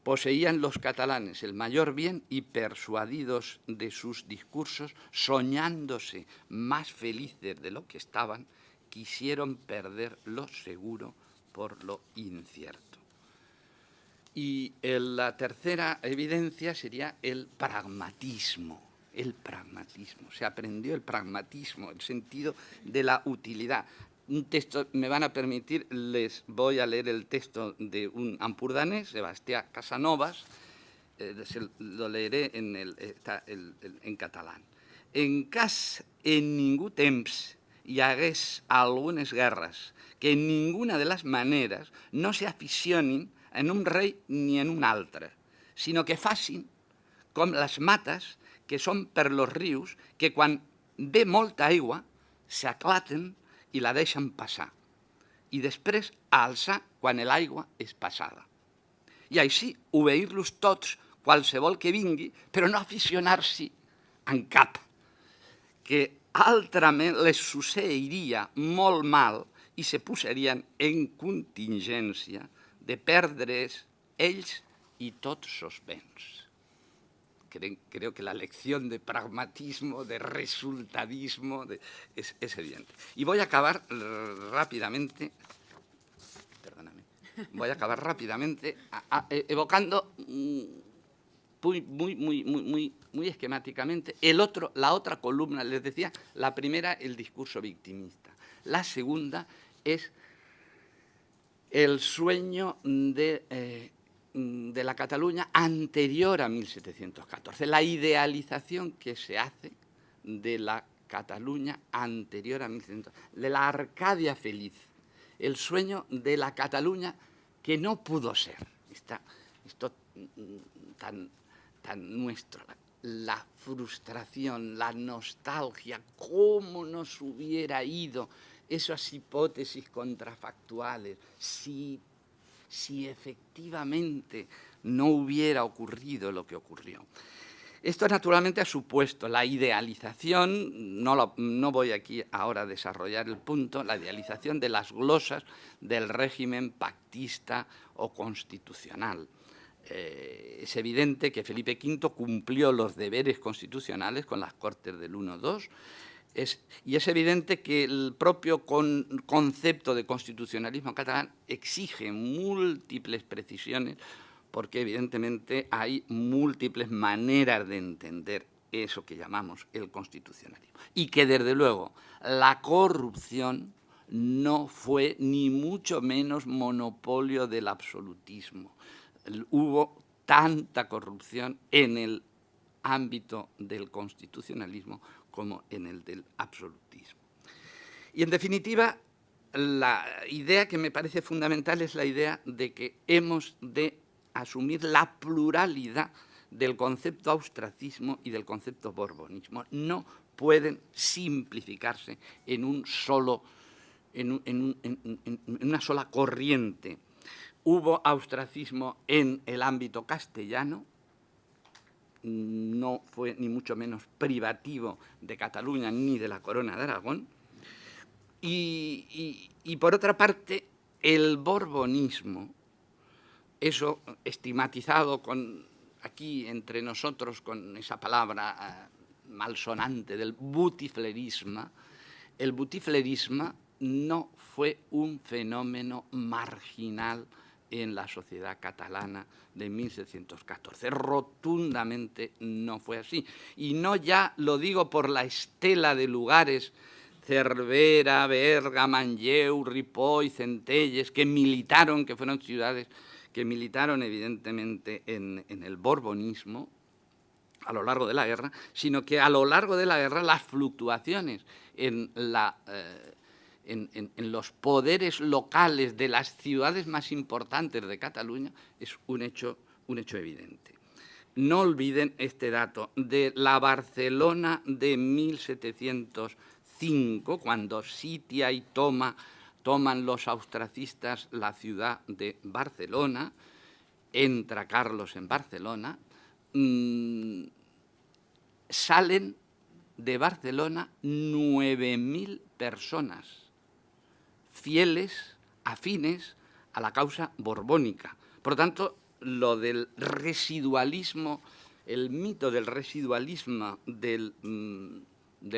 S2: Poseían los catalanes el mayor bien y, persuadidos de sus discursos, soñándose más felices de lo que estaban, quisieron perder lo seguro por lo incierto. Y la tercera evidencia sería el pragmatismo. Se aprendió el pragmatismo, el sentido de la utilidad. Un texto, me van a permitir, les voy a leer el texto de un ampurdanés, Sebastià Casanovas, lo leeré en catalán. En cas en ningú temps hi hagués algunes guerres que en ninguna de les maneres no s'aficionin en un rei ni en un altre, sinó que facin com les mates que són per los rius, que quan ve molta aigua s'aclaten i la deixen passar, i després a alçar quan l'aigua és passada. I així obeir-los tots, qualsevol que vingui, però no aficionar-s'hi en cap, que altrament les suceiria molt mal i se posarien en contingència de perdre's ells y tots sos béns. Creo que la lección de pragmatismo, de resultadismo, es evidente. Y voy a acabar rápidamente, evocando muy esquemáticamente la otra columna. Les decía, la primera, el discurso victimista. La segunda es el sueño de la Cataluña anterior a 1714, la idealización que se hace de la Cataluña anterior a 1714, de la Arcadia feliz, el sueño de la Cataluña que no pudo ser. Esto tan nuestro, la frustración, la nostalgia, cómo nos hubiera ido esas hipótesis contrafactuales si efectivamente no hubiera ocurrido lo que ocurrió. Esto naturalmente ha supuesto la idealización, no voy aquí ahora a desarrollar el punto, la idealización de las glosas del régimen pactista o constitucional. Es evidente que Felipe V cumplió los deberes constitucionales con las Cortes del 1-2, y es evidente que el propio concepto de constitucionalismo catalán exige múltiples precisiones, porque evidentemente hay múltiples maneras de entender eso que llamamos el constitucionalismo. Y que desde luego la corrupción no fue ni mucho menos monopolio del absolutismo. Hubo tanta corrupción en el ámbito del constitucionalismo como en el del absolutismo. Y, en definitiva, la idea que me parece fundamental es la idea de que hemos de asumir la pluralidad del concepto austracismo y del concepto borbonismo. No pueden simplificarse en un solo, en una sola corriente. Hubo austracismo en el ámbito castellano, no fue ni mucho menos privativo de Cataluña ni de la Corona de Aragón. Y por otra parte, el borbonismo, eso estigmatizado aquí entre nosotros con esa palabra malsonante del butiflerismo, el butiflerismo no fue un fenómeno marginal en la sociedad catalana de 1714. Rotundamente no fue así. Y no ya lo digo por la estela de lugares, Cervera, Berga, Manlleu, Ripoll, Centelles, que militaron, que fueron ciudades que militaron evidentemente en el borbonismo a lo largo de la guerra, sino que a lo largo de la guerra las fluctuaciones en los poderes locales de las ciudades más importantes de Cataluña es un hecho evidente. No olviden este dato de la Barcelona de 1705, cuando sitia y toman los austracistas la ciudad de Barcelona, entra Carlos en Barcelona, salen de Barcelona 9.000 personas fieles, afines a la causa borbónica. Por lo tanto, lo del residualismo, el mito del residualismo del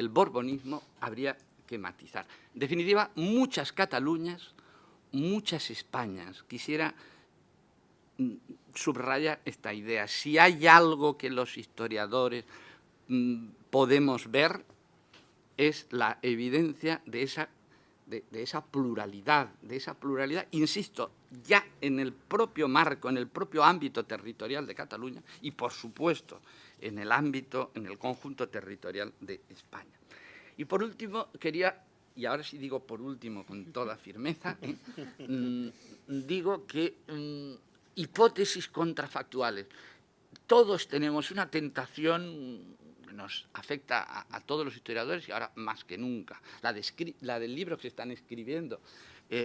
S2: borbonismo habría que matizar. En definitiva, muchas Cataluñas, muchas Españas. Quisiera subrayar esta idea. Si hay algo que los historiadores podemos ver, es la evidencia de esa pluralidad, insisto, ya en el propio marco, en el propio ámbito territorial de Cataluña y, por supuesto, en el conjunto territorial de España. Y por último, quería, y ahora sí digo por último con toda firmeza, digo que hipótesis contrafactuales. Todos tenemos una tentación que nos afecta a todos los historiadores y ahora más que nunca, la del libro que se están escribiendo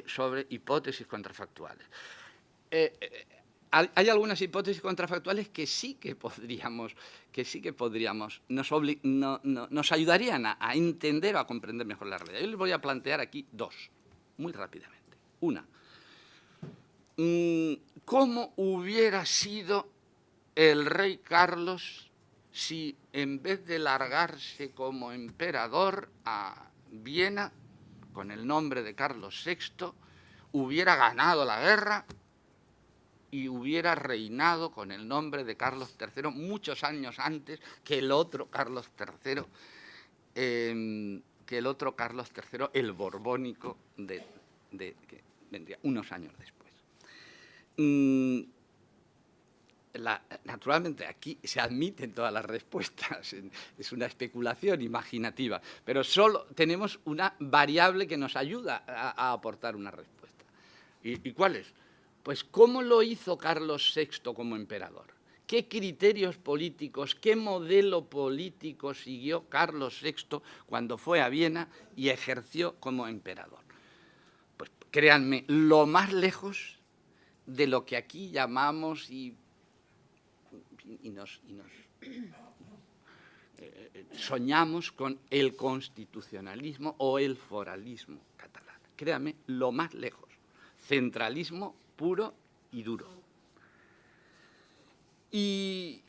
S2: sobre hipótesis contrafactuales. Hay algunas hipótesis contrafactuales que sí que podríamos, nos ayudarían a entender o a comprender mejor la realidad. Yo les voy a plantear aquí dos, muy rápidamente. Una, ¿cómo hubiera sido el rey Carlos si en vez de largarse como emperador a Viena con el nombre de Carlos VI, hubiera ganado la guerra y hubiera reinado con el nombre de Carlos III muchos años antes que el otro Carlos III, el borbónico, que vendría unos años después? Naturalmente, aquí se admiten todas las respuestas, es una especulación imaginativa, pero solo tenemos una variable que nos ayuda a aportar una respuesta. ¿Y cuál es? Pues, ¿cómo lo hizo Carlos VI como emperador? ¿Qué criterios políticos, qué modelo político siguió Carlos VI cuando fue a Viena y ejerció como emperador? Pues, créanme, lo más lejos de lo que aquí llamamos soñamos con el constitucionalismo o el foralismo catalán. Créanme, lo más lejos. Centralismo puro y duro. Y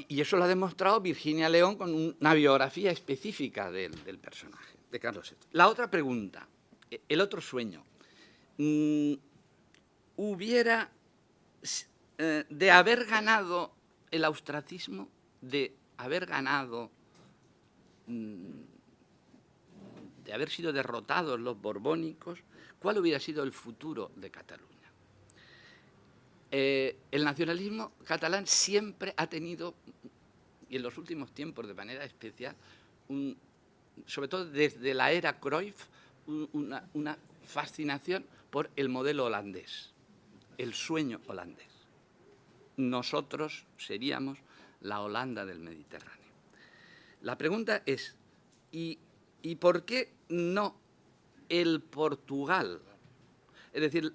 S2: eso lo ha demostrado Virginia León con una biografía específica del personaje, de Carlos VI. La otra pregunta, el otro sueño. Hubiera, de haber ganado el austracismo, de de haber sido derrotados los borbónicos, ¿cuál hubiera sido el futuro de Cataluña? El nacionalismo catalán siempre ha tenido, y en los últimos tiempos de manera especial, sobre todo desde la era Cruyff, una fascinación por el modelo holandés, el sueño holandés. Nosotros seríamos la Holanda del Mediterráneo. La pregunta es, ¿y por qué no el Portugal? Es decir,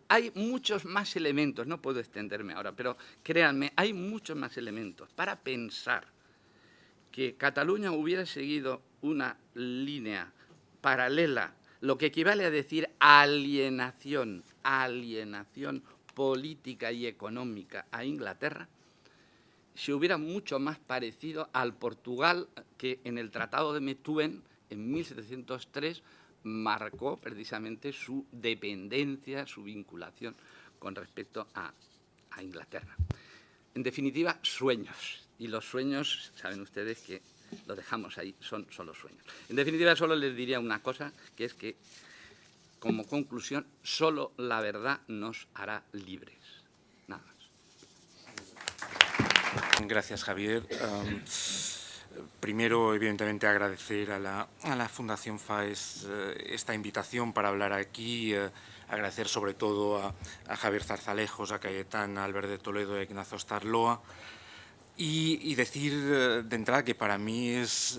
S2: hay muchos más elementos, no puedo extenderme ahora, pero créanme, hay muchos más elementos para pensar que Cataluña hubiera seguido una línea paralela, lo que equivale a decir alienación política y económica a Inglaterra, se hubiera mucho más parecido al Portugal que en el Tratado de Methuen, en 1703, marcó precisamente su dependencia, su vinculación con respecto a Inglaterra. En definitiva, sueños. Y los sueños, saben ustedes que lo dejamos ahí, son solo sueños. En definitiva, solo les diría una cosa, que es que, como conclusión, solo la verdad nos hará libres. Nada más.
S3: Gracias, Javier. Primero, evidentemente, agradecer a la Fundación FAES esta invitación para hablar aquí, agradecer sobre todo a Javier Zarzalejos, a Cayetán, a Albert de Toledo y a Ignacio Starloa, y decir de entrada que para mí es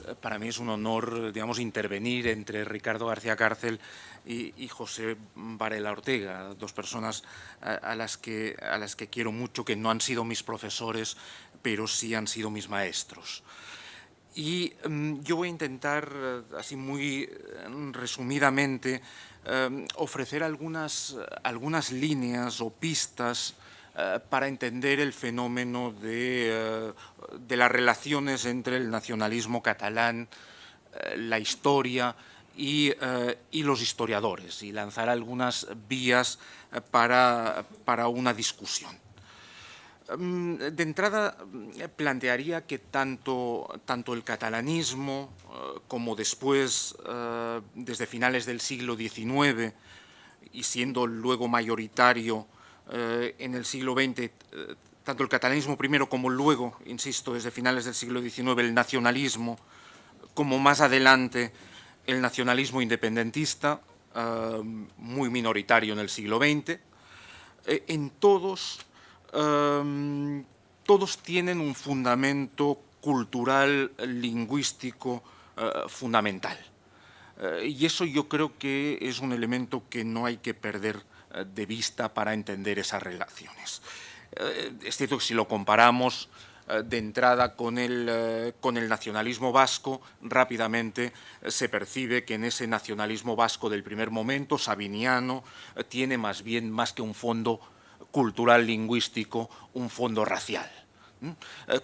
S3: un honor, digamos, intervenir entre Ricardo García Cárcel y José Varela Ortega, dos personas a las que quiero mucho, que no han sido mis profesores, pero sí han sido mis maestros. Y yo voy a intentar, así muy resumidamente, ofrecer algunas líneas o pistas para entender el fenómeno de las relaciones entre el nacionalismo catalán, la historia y los historiadores, y lanzar algunas vías para una discusión. De entrada, plantearía que tanto el catalanismo como después, desde finales del siglo XIX, y siendo luego mayoritario en el siglo XX, tanto el catalanismo primero como luego, insisto, desde finales del siglo XIX, el nacionalismo, como más adelante el nacionalismo independentista, muy minoritario en el siglo XX, en todos tienen un fundamento cultural, lingüístico fundamental. Y eso yo creo que es un elemento que no hay que perder de vista para entender esas relaciones. Es cierto que si lo comparamos de entrada con el nacionalismo vasco, rápidamente se percibe que en ese nacionalismo vasco del primer momento, sabiniano, tiene más que un fondo cultural lingüístico, un fondo racial.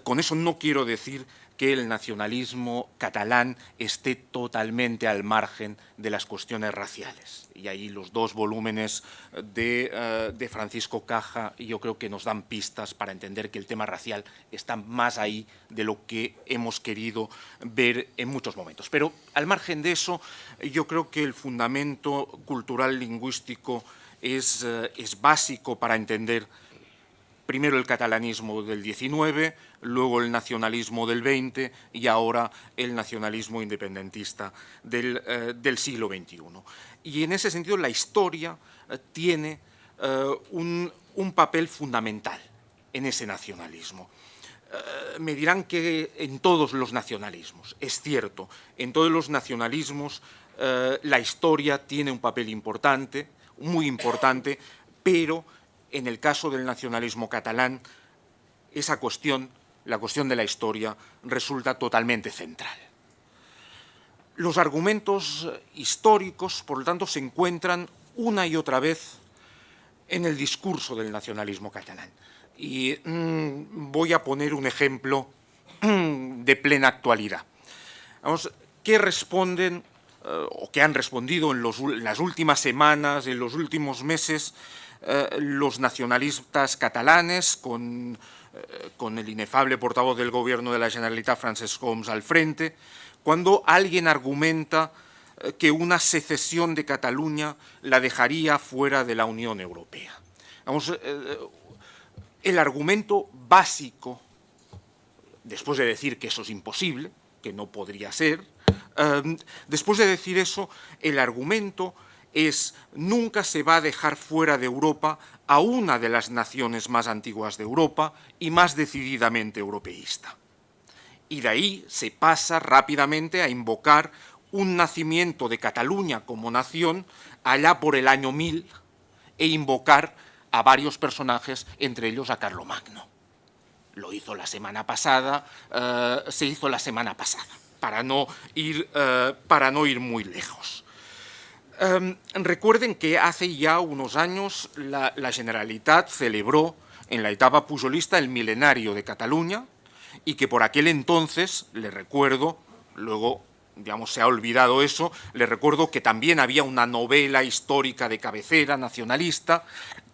S3: Con eso no quiero decir que el nacionalismo catalán esté totalmente al margen de las cuestiones raciales. Y ahí los dos volúmenes de Francisco Caja yo creo que nos dan pistas para entender que el tema racial está más ahí de lo que hemos querido ver en muchos momentos. Pero al margen de eso, yo creo que el fundamento cultural lingüístico es básico para entender primero el catalanismo del XIX, luego el nacionalismo del XX y ahora el nacionalismo independentista del siglo XXI. Y en ese sentido la historia tiene un papel fundamental en ese nacionalismo. Me dirán que en todos los nacionalismos, es cierto, en todos los nacionalismos la historia tiene un papel importante, muy importante, pero en el caso del nacionalismo catalán, esa cuestión, la cuestión de la historia, resulta totalmente central. Los argumentos históricos, por lo tanto, se encuentran una y otra vez en el discurso del nacionalismo catalán. Y voy a poner un ejemplo de plena actualidad. Vamos, ¿qué responden o qué han respondido en las últimas semanas, en los últimos meses, los nacionalistas catalanes, con el inefable portavoz del Gobierno de la Generalitat, Francesc Homs, al frente, cuando alguien argumenta que una secesión de Cataluña la dejaría fuera de la Unión Europea. Vamos, el argumento básico, después de decir que eso es imposible, que no podría ser, después de decir eso, el argumento es: nunca se va a dejar fuera de Europa a una de las naciones más antiguas de Europa y más decididamente europeísta. Y de ahí se pasa rápidamente a invocar un nacimiento de Cataluña como nación allá por el año 1000 e invocar a varios personajes, entre ellos a Carlomagno. Lo hizo la semana pasada, se hizo la semana pasada, para no ir muy lejos. Recuerden que hace ya unos años la Generalitat celebró en la etapa pujolista el milenario de Cataluña y que por aquel entonces, le recuerdo, luego digamos, se ha olvidado eso, le recuerdo que también había una novela histórica de cabecera nacionalista,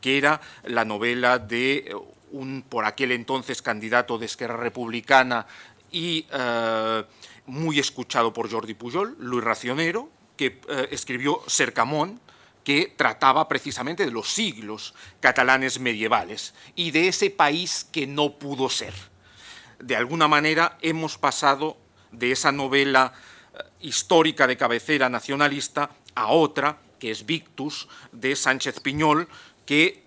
S3: que era la novela de un por aquel entonces candidato de Esquerra Republicana y muy escuchado por Jordi Pujol, Luis Racionero, que escribió Cercamón, que trataba precisamente de los siglos catalanes medievales y de ese país que no pudo ser. De alguna manera hemos pasado de esa novela histórica de cabecera nacionalista a otra, que es Victus, de Sánchez Piñol, que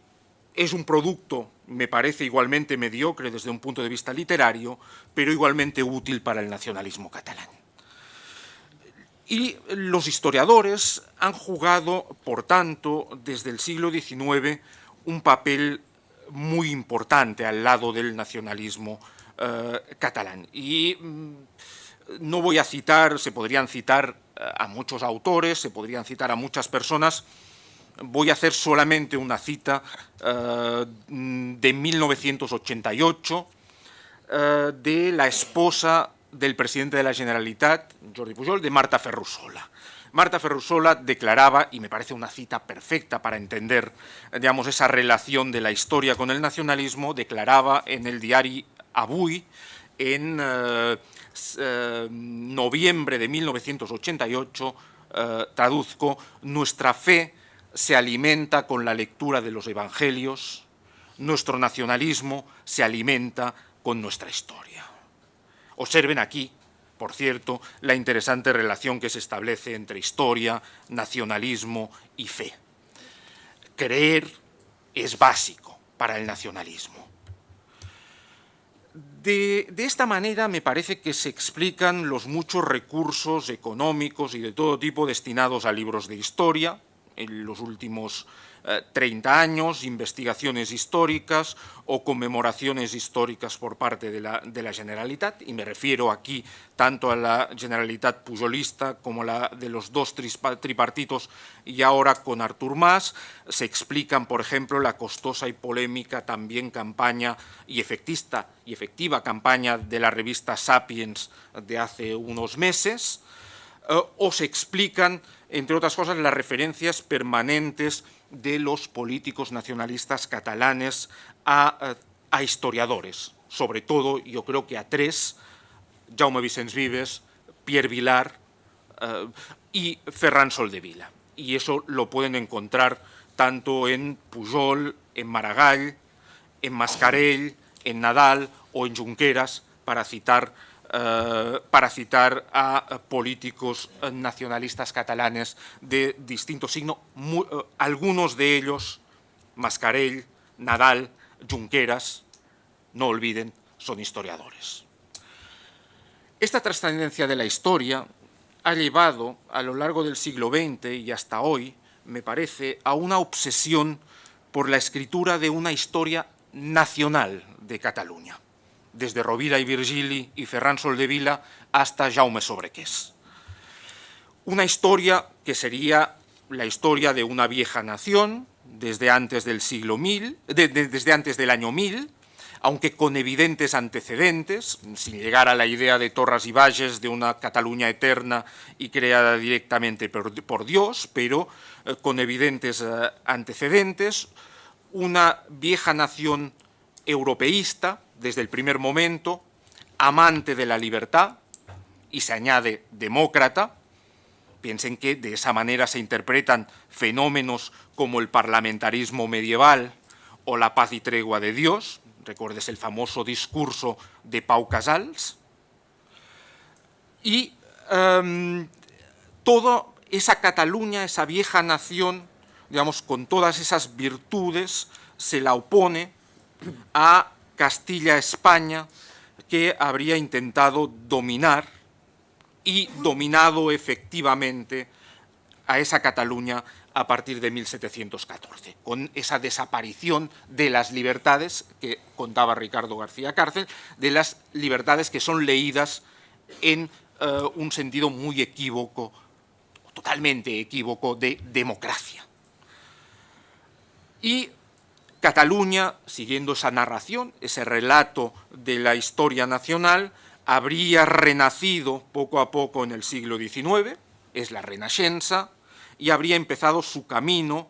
S3: es un producto, me parece, igualmente mediocre desde un punto de vista literario, pero igualmente útil para el nacionalismo catalán. Y los historiadores han jugado, por tanto, desde el siglo XIX, un papel muy importante al lado del nacionalismo catalán. Y no voy a citar, se podrían citar a muchos autores, se podrían citar a muchas personas. Voy a hacer solamente una cita de 1988 de la esposa del presidente de la Generalitat, Jordi Pujol, de Marta Ferrusola. Marta Ferrusola declaraba, y me parece una cita perfecta para entender, digamos, esa relación de la historia con el nacionalismo, declaraba en el diari Avui, en noviembre de 1988, traduzco: nuestra fe se alimenta con la lectura de los evangelios, nuestro nacionalismo se alimenta con nuestra historia. Observen aquí, por cierto, la interesante relación que se establece entre historia, nacionalismo y fe. Creer es básico para el nacionalismo. De esta manera me parece que se explican los muchos recursos económicos y de todo tipo destinados a libros de historia en los últimos 30 años, investigaciones históricas o conmemoraciones históricas por parte de la Generalitat, y me refiero aquí tanto a la Generalitat pujolista como a la de los dos tripartitos y ahora con Artur Mas. Se explican, por ejemplo, la costosa y polémica también campaña y efectiva campaña de la revista Sapiens de hace unos meses, o se explican, entre otras cosas, las referencias permanentes de los políticos nacionalistas catalanes a historiadores, sobre todo yo creo que a tres: Jaume Vicens Vives, Pierre Vilar y Ferran Soldevila. Y eso lo pueden encontrar tanto en Pujol, en Maragall, en Mascarell, en Nadal o en Junqueras, para citar a políticos nacionalistas catalanes de distinto signo. Algunos de ellos, Mascarell, Nadal, Junqueras, no olviden, son historiadores. Esta trascendencia de la historia ha llevado a lo largo del siglo XX y hasta hoy, me parece, a una obsesión por la escritura de una historia nacional de Cataluña, desde Rovira i Virgili y Ferran Soldevila hasta Jaume Sobrequés. Una historia que sería la historia de una vieja nación desde antes del desde antes del año 1000, aunque con evidentes antecedentes, sin llegar a la idea de Torras y Bages de una Cataluña eterna y creada directamente por Dios, pero con evidentes antecedentes, una vieja nación europeísta desde el primer momento, amante de la libertad, y se añade demócrata, piensen que de esa manera se interpretan fenómenos como el parlamentarismo medieval o la paz y tregua de Dios. Recuerdes el famoso discurso de Pau Casals. Y toda esa Cataluña, esa vieja nación, digamos, con todas esas virtudes, se la opone a Castilla-España, que habría intentado dominar y dominado efectivamente a esa Cataluña a partir de 1714, con esa desaparición de las libertades que contaba Ricardo García Cárcel, de las libertades que son leídas en un sentido muy equívoco, totalmente equívoco, de democracia. Y Cataluña, siguiendo esa narración, ese relato de la historia nacional, habría renacido poco a poco en el siglo XIX, es la Renaixença, y habría empezado su camino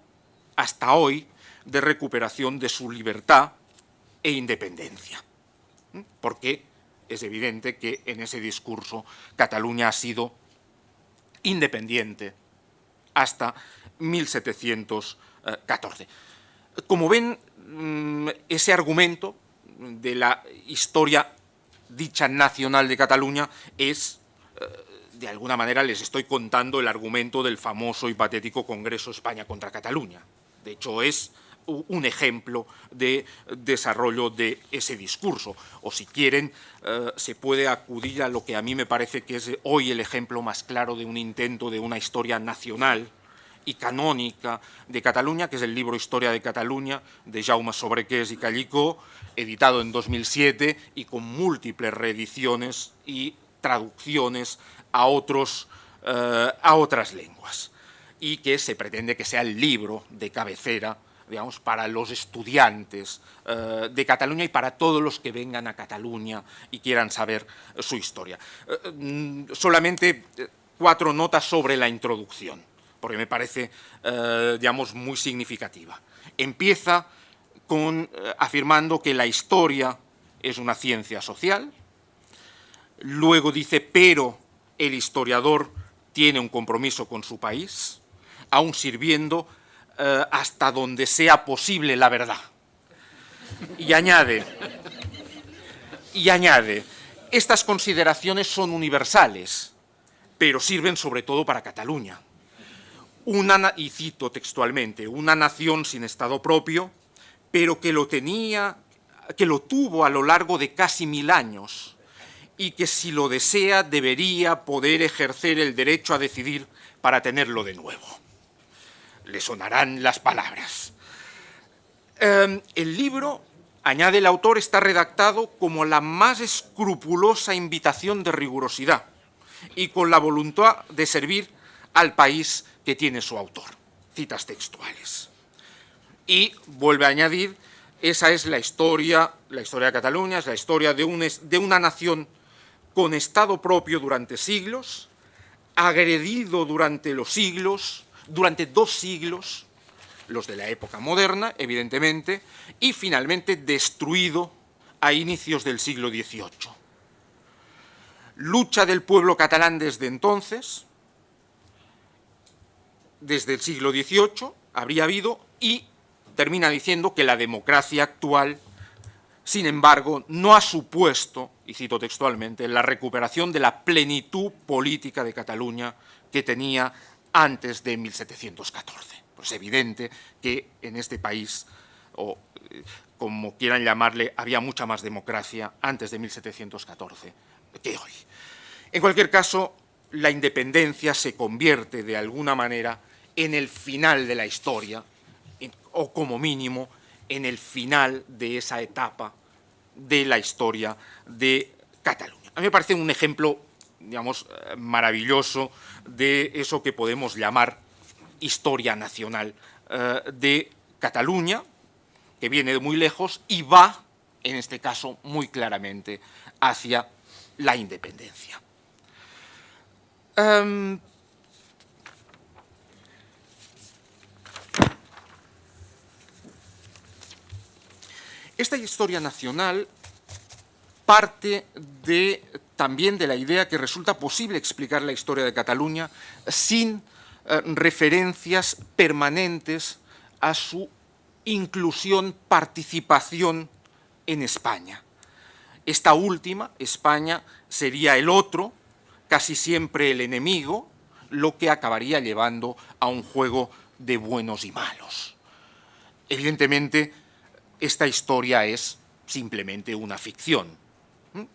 S3: hasta hoy de recuperación de su libertad e independencia. Porque es evidente que en ese discurso Cataluña ha sido independiente hasta 1714. Como ven, ese argumento de la historia dicha nacional de Cataluña es, de alguna manera, les estoy contando el argumento del famoso y patético Congreso España contra Cataluña. De hecho, es un ejemplo de desarrollo de ese discurso. O si quieren, se puede acudir a lo que a mí me parece que es hoy el ejemplo más claro de un intento de una historia nacional y canónica de Cataluña, que es el libro Historia de Cataluña, de Jaume Sobrequés y Callicó, editado en 2007 y con múltiples reediciones y traducciones a otras lenguas, y que se pretende que sea el libro de cabecera, digamos, para los estudiantes de Cataluña y para todos los que vengan a Cataluña y quieran saber su historia. Solamente 4 notas sobre la introducción, porque me parece, digamos, muy significativa. Empieza afirmando que la historia es una ciencia social. Luego dice, pero el historiador tiene un compromiso con su país, aun sirviendo hasta donde sea posible la verdad. Y añade, estas consideraciones son universales, pero sirven sobre todo para Cataluña. Y cito textualmente, una nación sin Estado propio, pero que lo tuvo a lo largo de casi 1000 años, y que si lo desea debería poder ejercer el derecho a decidir para tenerlo de nuevo. Le sonarán las palabras. El libro, añade el autor, está redactado como la más escrupulosa invitación de rigurosidad y con la voluntad de servir al país que tiene su autor. Citas textuales. Y vuelve a añadir, esa es la historia de Cataluña, es la historia de una nación con Estado propio durante siglos, agredido durante 2 siglos, los de la época moderna, evidentemente, y finalmente destruido a inicios del siglo XVIII. Lucha del pueblo catalán desde entonces, desde el siglo XVIII, habría habido, y termina diciendo que la democracia actual, sin embargo, no ha supuesto, y cito textualmente, la recuperación de la plenitud política de Cataluña que tenía antes de 1714. Pues es evidente que en este país, o como quieran llamarle, había mucha más democracia antes de 1714 que hoy. En cualquier caso, la independencia se convierte de alguna manera en el final de la historia, o como mínimo en el final de esa etapa de la historia de Cataluña. A mí me parece un ejemplo, digamos, maravilloso de eso que podemos llamar historia nacional de Cataluña, que viene de muy lejos y va, en este caso, muy claramente hacia la independencia. Esta historia nacional parte de también de la idea que resulta posible explicar la historia de Cataluña sin referencias permanentes a su inclusión, participación en España. Esta última, España, sería el otro, casi siempre el enemigo, lo que acabaría llevando a un juego de buenos y malos. Evidentemente, esta historia es simplemente una ficción,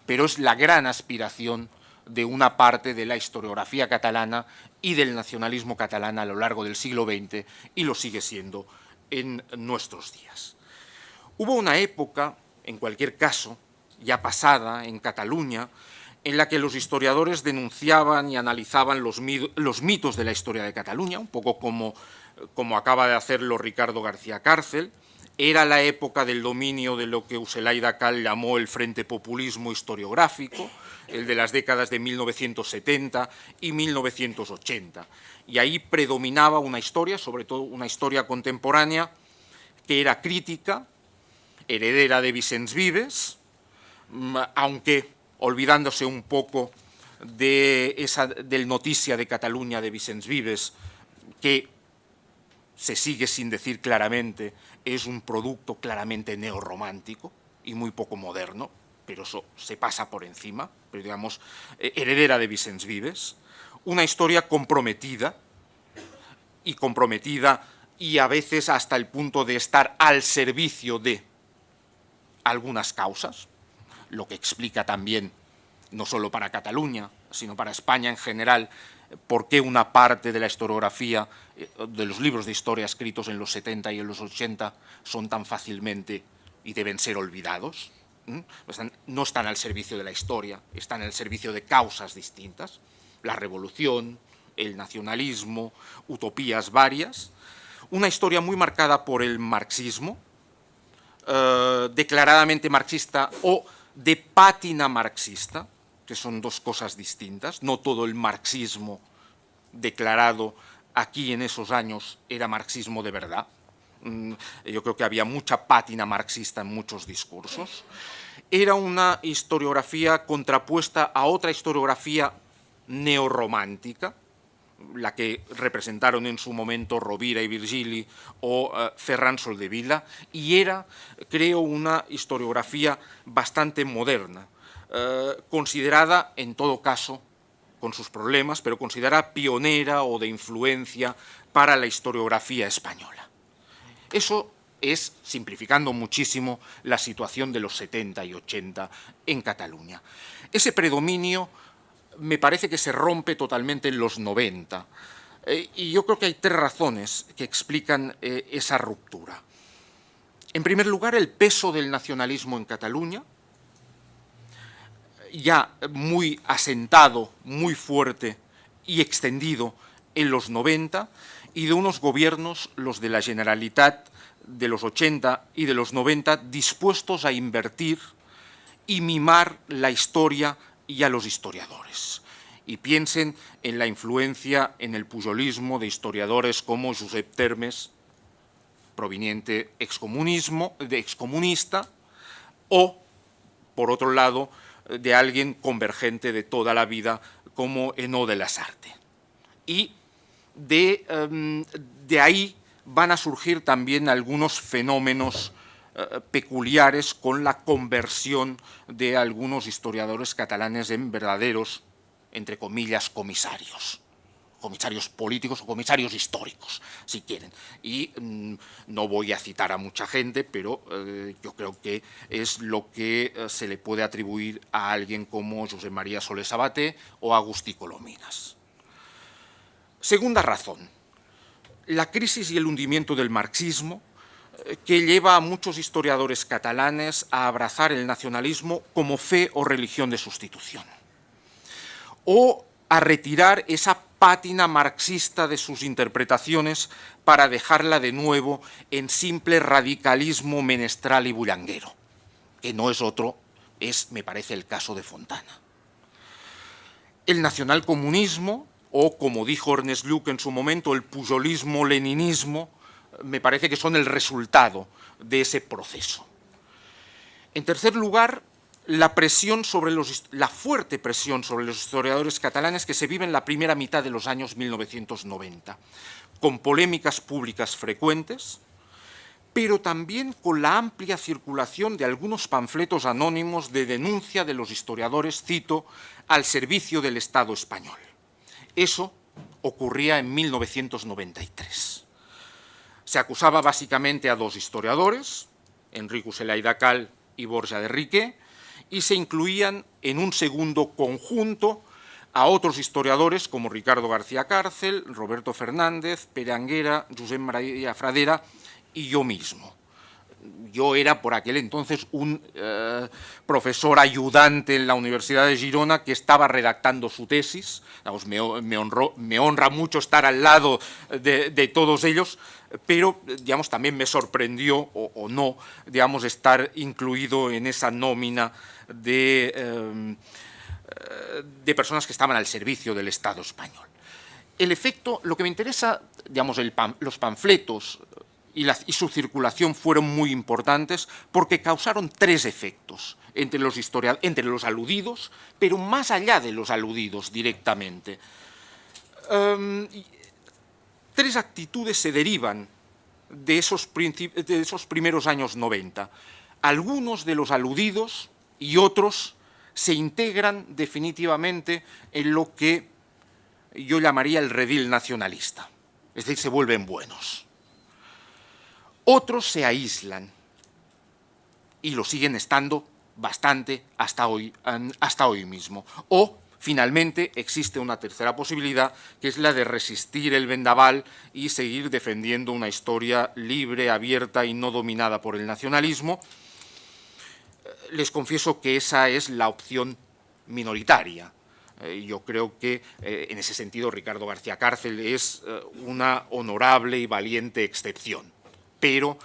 S3: pero es la gran aspiración de una parte de la historiografía catalana y del nacionalismo catalán a lo largo del siglo XX, y lo sigue siendo en nuestros días. Hubo una época, en cualquier caso, ya pasada en Cataluña, en la que los historiadores denunciaban y analizaban los mitos de la historia de Cataluña, un poco como acaba de hacerlo Ricardo García Cárcel. Era la época del dominio de lo que Euselaida Cal llamó el Frente Populismo historiográfico, el de las décadas de 1970 y 1980. Y ahí predominaba una historia, sobre todo una historia contemporánea, que era crítica, heredera de Vicens Vives, aunque olvidándose un poco del Noticia de Cataluña de Vicens Vives, que se sigue sin decir claramente, es un producto claramente neorromántico y muy poco moderno, pero eso se pasa por encima, pero digamos, heredera de Vicens Vives, una historia comprometida y a veces hasta el punto de estar al servicio de algunas causas, lo que explica también, no solo para Cataluña, sino para España en general, por qué una parte de la historiografía, de los libros de historia escritos en los 70 y en los 80 son tan fácilmente y deben ser olvidados. No están al servicio de la historia, están al servicio de causas distintas, la revolución, el nacionalismo, utopías varias. Una historia muy marcada por el marxismo, declaradamente marxista o de pátina marxista, que son dos cosas distintas. No todo el marxismo declarado aquí en esos años era marxismo de verdad. Yo creo que había mucha pátina marxista en muchos discursos. Era una historiografía contrapuesta a otra historiografía neorromántica, la que representaron en su momento Rovira y Virgili o Ferran Soldevila, y era, creo, una historiografía bastante moderna, considerada, en todo caso, con sus problemas, pero considerada pionera o de influencia para la historiografía española. Eso es, simplificando muchísimo, la situación de los 70 y 80 en Cataluña. Ese predominio me parece que se rompe totalmente en los 90. Y yo creo que hay tres razones que explican esa ruptura. En primer lugar, el peso del nacionalismo en Cataluña, ya muy asentado, muy fuerte y extendido en los 90, y de unos gobiernos, los de la Generalitat de los 80 y de los 90, dispuestos a invertir y mimar la historia y a los historiadores. Y piensen en la influencia en el pujolismo de historiadores como Josep Termes, proveniente excomunista, o, por otro lado, de alguien convergente de toda la vida como Henó de Lasarte. Y de ahí van a surgir también algunos fenómenos peculiares con la conversión de algunos historiadores catalanes en verdaderos, entre comillas, comisarios políticos o comisarios históricos, si quieren. Y no voy a citar a mucha gente, pero yo creo que es lo que se le puede atribuir a alguien como José María Soler Sabaté o Agustí Colominas. Segunda razón, la crisis y el hundimiento del marxismo, que lleva a muchos historiadores catalanes a abrazar el nacionalismo como fe o religión de sustitución, o a retirar esa pátina marxista de sus interpretaciones para dejarla de nuevo en simple radicalismo menestral y bullanguero, que no es otro, es, me parece, el caso de Fontana. El nacionalcomunismo, o como dijo Ernest Lluch en su momento, el pujolismo-leninismo, me parece que son el resultado de ese proceso. En tercer lugar, la fuerte presión sobre los historiadores catalanes que se vive en la primera mitad de los años 1990, con polémicas públicas frecuentes, pero también con la amplia circulación de algunos panfletos anónimos de denuncia de los historiadores, cito, al servicio del Estado español. Eso ocurría en 1993. Se acusaba básicamente a dos historiadores, Enrico Zelaida Cal y Borja de Riqué, y se incluían en un segundo conjunto a otros historiadores como Ricardo García Cárcel, Roberto Fernández, Pere Anguera, Josep María Fradera y yo mismo. Yo era por aquel entonces un profesor ayudante en la Universidad de Girona que estaba redactando su tesis. Me honra mucho estar al lado de todos ellos, pero digamos, también me sorprendió, o no, digamos, estar incluido en esa nómina de personas que estaban al servicio del Estado español. El efecto, lo que me interesa, digamos, los panfletos y su circulación fueron muy importantes porque causaron tres efectos entre los aludidos, pero más allá de los aludidos directamente. Tres actitudes se derivan de esos primeros años 90. Algunos de los aludidos y otros se integran definitivamente en lo que yo llamaría el redil nacionalista, es decir, se vuelven buenos. Otros se aíslan y lo siguen estando bastante hasta hoy mismo. O, finalmente, existe una tercera posibilidad, que es la de resistir el vendaval y seguir defendiendo una historia libre, abierta y no dominada por el nacionalismo. Les confieso que esa es la opción minoritaria. Yo creo que, en ese sentido, Ricardo García Cárcel es una honorable y valiente excepción. Pero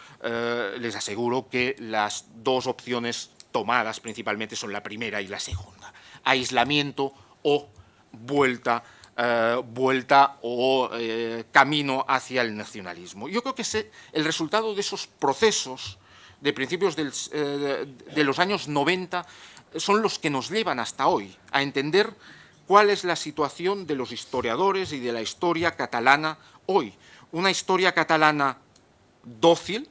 S3: les aseguro que las dos opciones tomadas principalmente son la primera y la segunda. Aislamiento o vuelta o camino hacia el nacionalismo. Yo creo que el resultado de esos procesos de principios de los años 90 son los que nos llevan hasta hoy a entender cuál es la situación de los historiadores y de la historia catalana hoy. Una historia catalana dócil.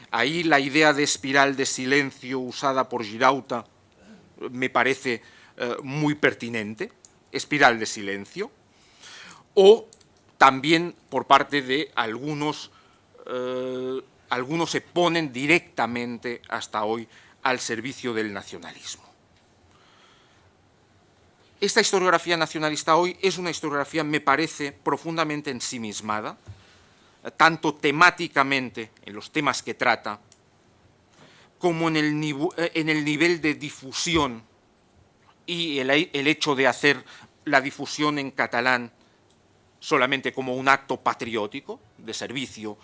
S3: Ahí la idea de espiral de silencio usada por Girauta me parece muy pertinente, espiral de silencio, o también por parte de algunos se ponen directamente hasta hoy al servicio del nacionalismo. Esta historiografía nacionalista hoy es una historiografía, me parece, profundamente ensimismada, tanto temáticamente en los temas que trata, como en el nivel de difusión y el hecho de hacer la difusión en catalán solamente como un acto patriótico, de servicio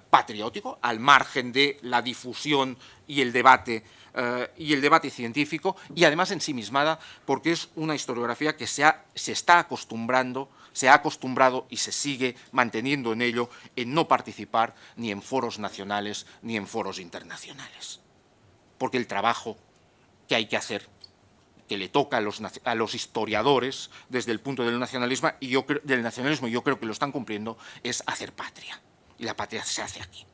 S3: patriótico, al margen de la difusión y el debate científico, y además ensimismada porque es una historiografía que se ha acostumbrado y se sigue manteniendo en ello, en no participar ni en foros nacionales ni en foros internacionales. Porque el trabajo que hay que hacer, que le toca a los historiadores desde el punto del nacionalismo, y yo creo que lo están cumpliendo, es hacer patria. Y la patria se hace aquí.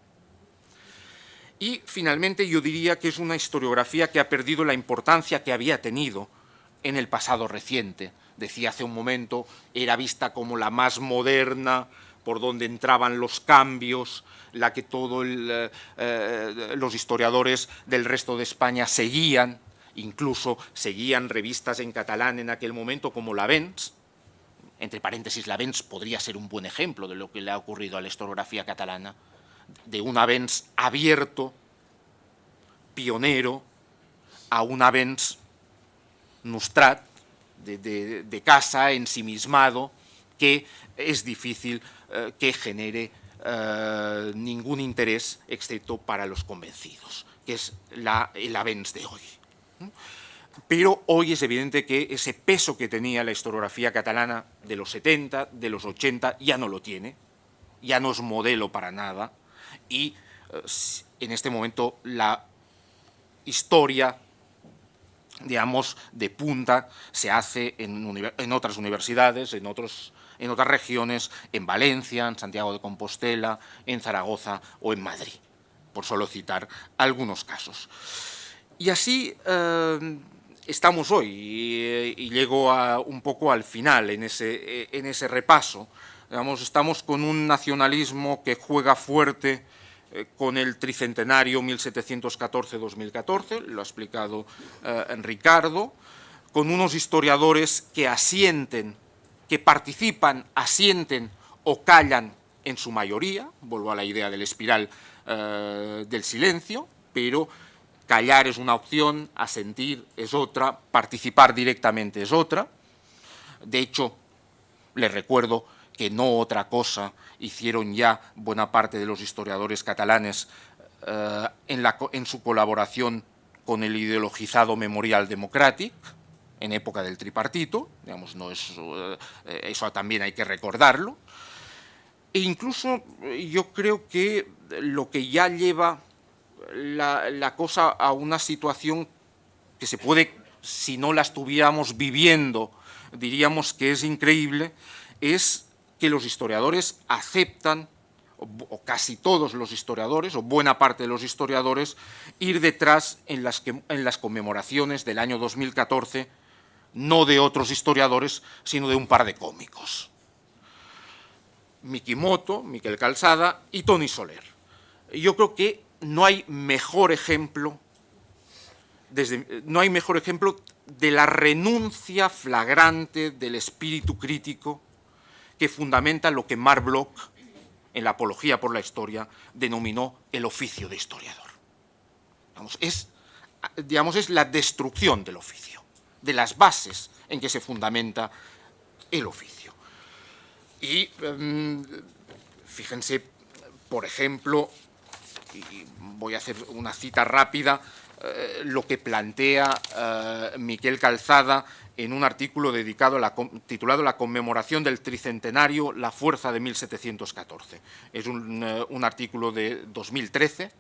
S3: Y, finalmente, yo diría que es una historiografía que ha perdido la importancia que había tenido en el pasado reciente. Decía hace un momento, era vista como la más moderna, por donde entraban los cambios, la que todos los historiadores del resto de España seguían, incluso seguían revistas en catalán en aquel momento como l'Avenç. Entre paréntesis, l'Avenç podría ser un buen ejemplo de lo que le ha ocurrido a la historiografía catalana, de un Avenç abierto, pionero, a un Avenç nostrat, de casa, ensimismado, que es difícil que genere ningún interés excepto para los convencidos, que es el Avenç de hoy. Pero hoy es evidente que ese peso que tenía la historiografía catalana de los 70, de los 80, ya no lo tiene, ya no es modelo para nada, y en este momento la historia digamos, de punta se hace en otras universidades, en otras regiones, en Valencia, en Santiago de Compostela, en Zaragoza o en Madrid, por solo citar algunos casos. Y así estamos hoy, y llego un poco al final en ese repaso. Digamos, estamos con un nacionalismo que juega fuerte con el tricentenario 1714-2014, lo ha explicado Ricardo, con unos historiadores que asienten, que participan, asienten o callan en su mayoría, vuelvo a la idea de la espiral del silencio, pero callar es una opción, asentir es otra, participar directamente es otra. De hecho, les recuerdo que no otra cosa hicieron ya buena parte de los historiadores catalanes en su colaboración con el ideologizado Memorial Democràtic, en época del tripartito, digamos, no es, eso también hay que recordarlo. E incluso yo creo que lo que ya lleva la cosa a una situación que se puede, si no la estuviéramos viviendo, diríamos que es increíble, es que los historiadores aceptan, o casi todos los historiadores, o buena parte de los historiadores, ir detrás en las conmemoraciones del año 2014, no de otros historiadores, sino de un par de cómicos. Mikimoto, Miquel Calçada y Toni Soler. Yo creo que no hay mejor ejemplo de la renuncia flagrante del espíritu crítico que fundamenta lo que Marc Bloch, en la Apología por la Historia, denominó el oficio de historiador. Es la destrucción del oficio, de las bases en que se fundamenta el oficio. Y fíjense, por ejemplo, y voy a hacer una cita rápida, lo que plantea Miquel Calçada en un artículo titulado La conmemoración del tricentenario, la fuerza de 1714. Es un artículo de 2013,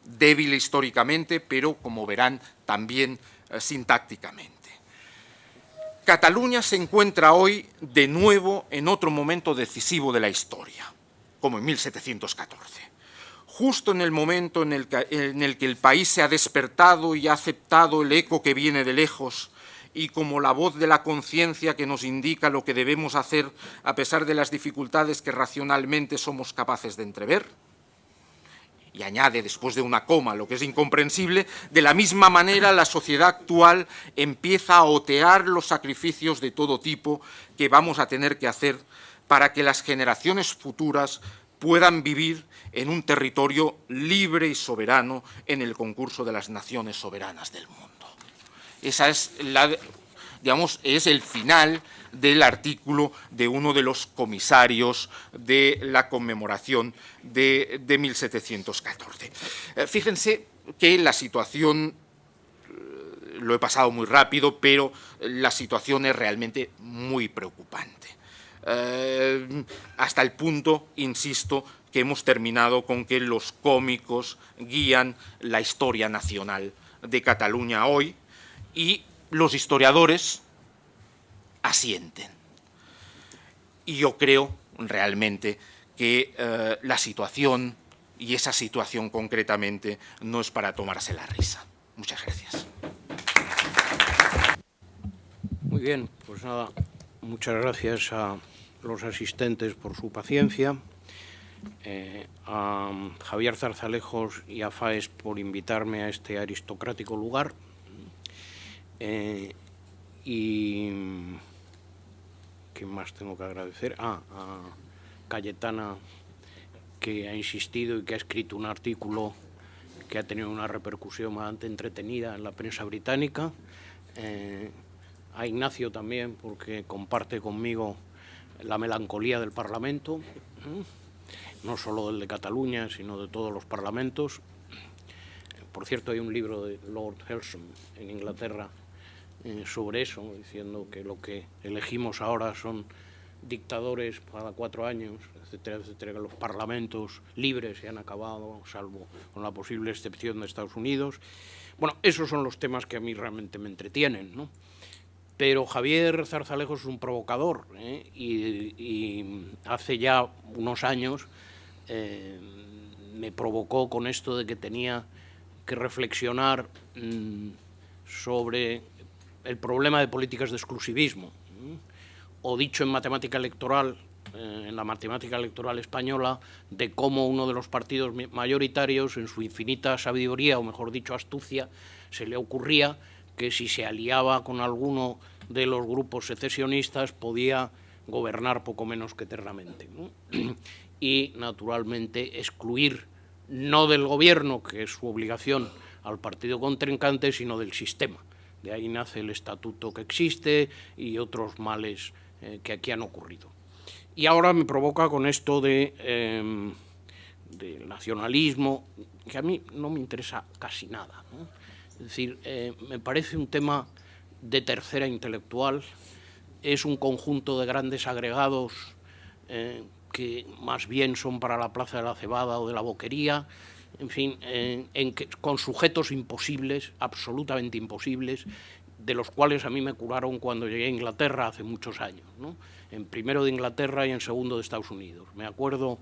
S3: débil históricamente, pero, como verán, también sintácticamente. Cataluña se encuentra hoy de nuevo en otro momento decisivo de la historia, como en 1714. Justo en el momento en el que el país se ha despertado y ha aceptado el eco que viene de lejos, y como la voz de la conciencia que nos indica lo que debemos hacer a pesar de las dificultades que racionalmente somos capaces de entrever. Y añade, después de una coma, lo que es incomprensible, de la misma manera la sociedad actual empieza a otear los sacrificios de todo tipo que vamos a tener que hacer para que las generaciones futuras puedan vivir en un territorio libre y soberano en el concurso de las naciones soberanas del mundo. Esa es es el final del artículo de uno de los comisarios de la conmemoración de 1714. Fíjense que la situación, lo he pasado muy rápido, pero la situación es realmente muy preocupante. Hasta el punto, insisto, que hemos terminado con que los cómicos guían la historia nacional de Cataluña hoy y los historiadores asienten. Y yo creo realmente que la situación, y esa situación concretamente, no es para tomarse la risa. Muchas gracias.
S4: Muy bien, pues nada, muchas gracias a los asistentes por su paciencia, a Javier Zarzalejos y a Faes por invitarme a este aristocrático lugar, y ¿qué más tengo que agradecer? A Cayetana, que ha insistido y que ha escrito un artículo que ha tenido una repercusión bastante entretenida en la prensa británica, a Ignacio también, porque comparte conmigo la melancolía del Parlamento, no solo del de Cataluña, sino de todos los parlamentos. Por cierto, hay un libro de Lord Helsom en Inglaterra sobre eso, diciendo que lo que elegimos ahora son dictadores cada 4 años, etcétera, etcétera, que los parlamentos libres se han acabado, salvo con la posible excepción de Estados Unidos. Bueno, esos son los temas que a mí realmente me entretienen, ¿no? Pero Javier Zarzalejo es un provocador, ¿eh? Y hace ya unos años me provocó con esto de que tenía que reflexionar sobre el problema de políticas de exclusivismo, o dicho en matemática electoral, en la matemática electoral española, de cómo uno de los partidos mayoritarios, en su infinita sabiduría, o mejor dicho astucia, se le ocurría que si se aliaba con alguno de los grupos secesionistas podía gobernar poco menos que eternamente, ¿no? Y, naturalmente, excluir no del gobierno, que es su obligación, al partido contrincante, sino del sistema. De ahí nace el estatuto que existe y otros males que aquí han ocurrido. Y ahora me provoca con esto del nacionalismo, que a mí no me interesa casi nada, ¿no? Es decir, me parece un tema de tercera intelectual, es un conjunto de grandes agregados que más bien son para la Plaza de la Cebada o de la Boquería, en fin, con sujetos imposibles, absolutamente imposibles, de los cuales a mí me curaron cuando llegué a Inglaterra hace muchos años, ¿no? En primero de Inglaterra y en segundo de Estados Unidos. Me acuerdo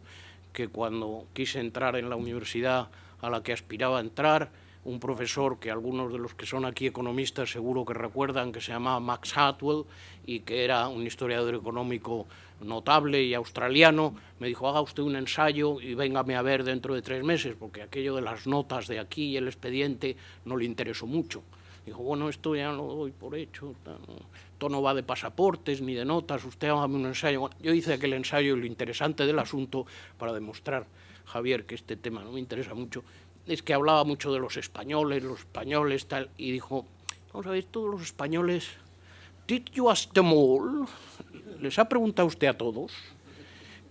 S4: que cuando quise entrar en la universidad a la que aspiraba a entrar, un profesor que algunos de los que son aquí economistas seguro que recuerdan, que se llamaba Max Hartwell y que era un historiador económico notable y australiano, me dijo: haga usted un ensayo y véngame a ver dentro de 3 meses, porque aquello de las notas de aquí y el expediente no le interesó mucho. Dijo: bueno, esto ya lo doy por hecho, esto no va de pasaportes ni de notas, usted hágame un ensayo. Bueno, yo hice aquel ensayo y lo interesante del asunto, para demostrar, Javier, que este tema no me interesa mucho, es que hablaba mucho de los españoles, tal, y dijo: vamos a ver, todos los españoles, ¿did you ask them all? ¿Les ha preguntado usted a todos?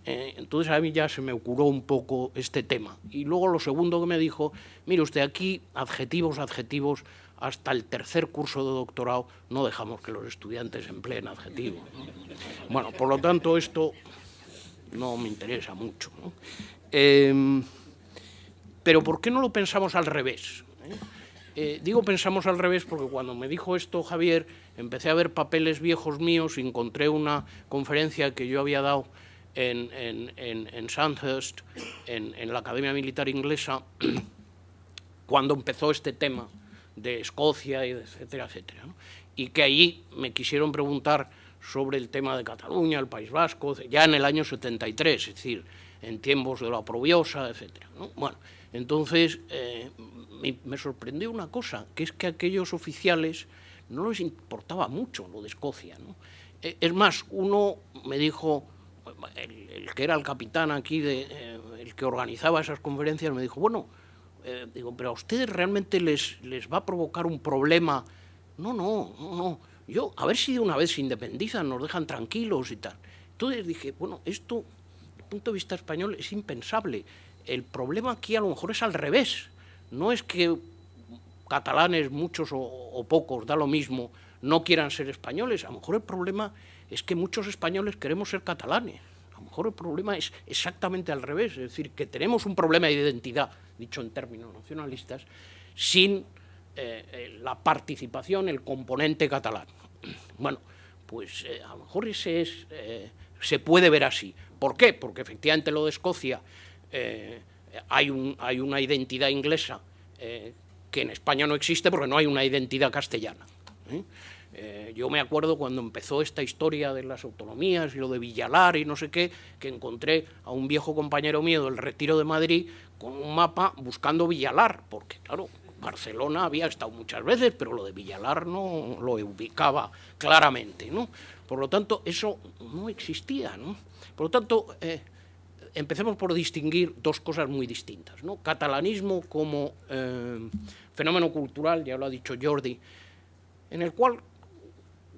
S4: Entonces a mí ya se me ocurrió un poco este tema. Y luego lo segundo que me dijo: mire usted, aquí adjetivos, hasta el tercer curso de doctorado no dejamos que los estudiantes empleen adjetivos, ¿no? Bueno, por lo tanto, esto no me interesa mucho, ¿no? Pero ¿por qué no lo pensamos al revés? Digo pensamos al revés porque cuando me dijo esto Javier, empecé a ver papeles viejos míos y encontré una conferencia que yo había dado en Sandhurst, en la Academia Militar Inglesa, cuando empezó este tema de Escocia, etcétera, etcétera, ¿no? Y que allí me quisieron preguntar sobre el tema de Cataluña, el País Vasco, ya en el año 73, es decir, en tiempos de la Oprobiosa, etcétera, ¿no? Bueno, entonces me sorprendió una cosa, que es que a aquellos oficiales no les importaba mucho lo de Escocia, ¿no? Es más, uno me dijo, el que era el capitán aquí, el que organizaba esas conferencias, me dijo: bueno, digo, pero a ustedes realmente les va a provocar un problema. No. Yo, a ver si de una vez se independizan, nos dejan tranquilos y tal. Entonces dije: bueno, esto, desde el punto de vista español, es impensable. El problema aquí a lo mejor es al revés. No es que catalanes, muchos o pocos, da lo mismo, no quieran ser españoles. A lo mejor el problema es que muchos españoles queremos ser catalanes. A lo mejor el problema es exactamente al revés, es decir, que tenemos un problema de identidad, dicho en términos nacionalistas, sin la participación, el componente catalán. Bueno, pues a lo mejor ese es, se puede ver así. ¿Por qué? Porque efectivamente lo de Escocia, hay una identidad inglesa que en España no existe porque no hay una identidad castellana. Yo me acuerdo cuando empezó esta historia de las autonomías y lo de Villalar y no sé qué, que encontré a un viejo compañero mío del Retiro de Madrid con un mapa buscando Villalar, porque claro, Barcelona había estado muchas veces, pero lo de Villalar no lo ubicaba claramente, ¿no? Por lo tanto, eso no existía, ¿no? Por lo tanto, empecemos por distinguir dos cosas muy distintas, ¿no? Catalanismo como fenómeno cultural, ya lo ha dicho Jordi, en el cual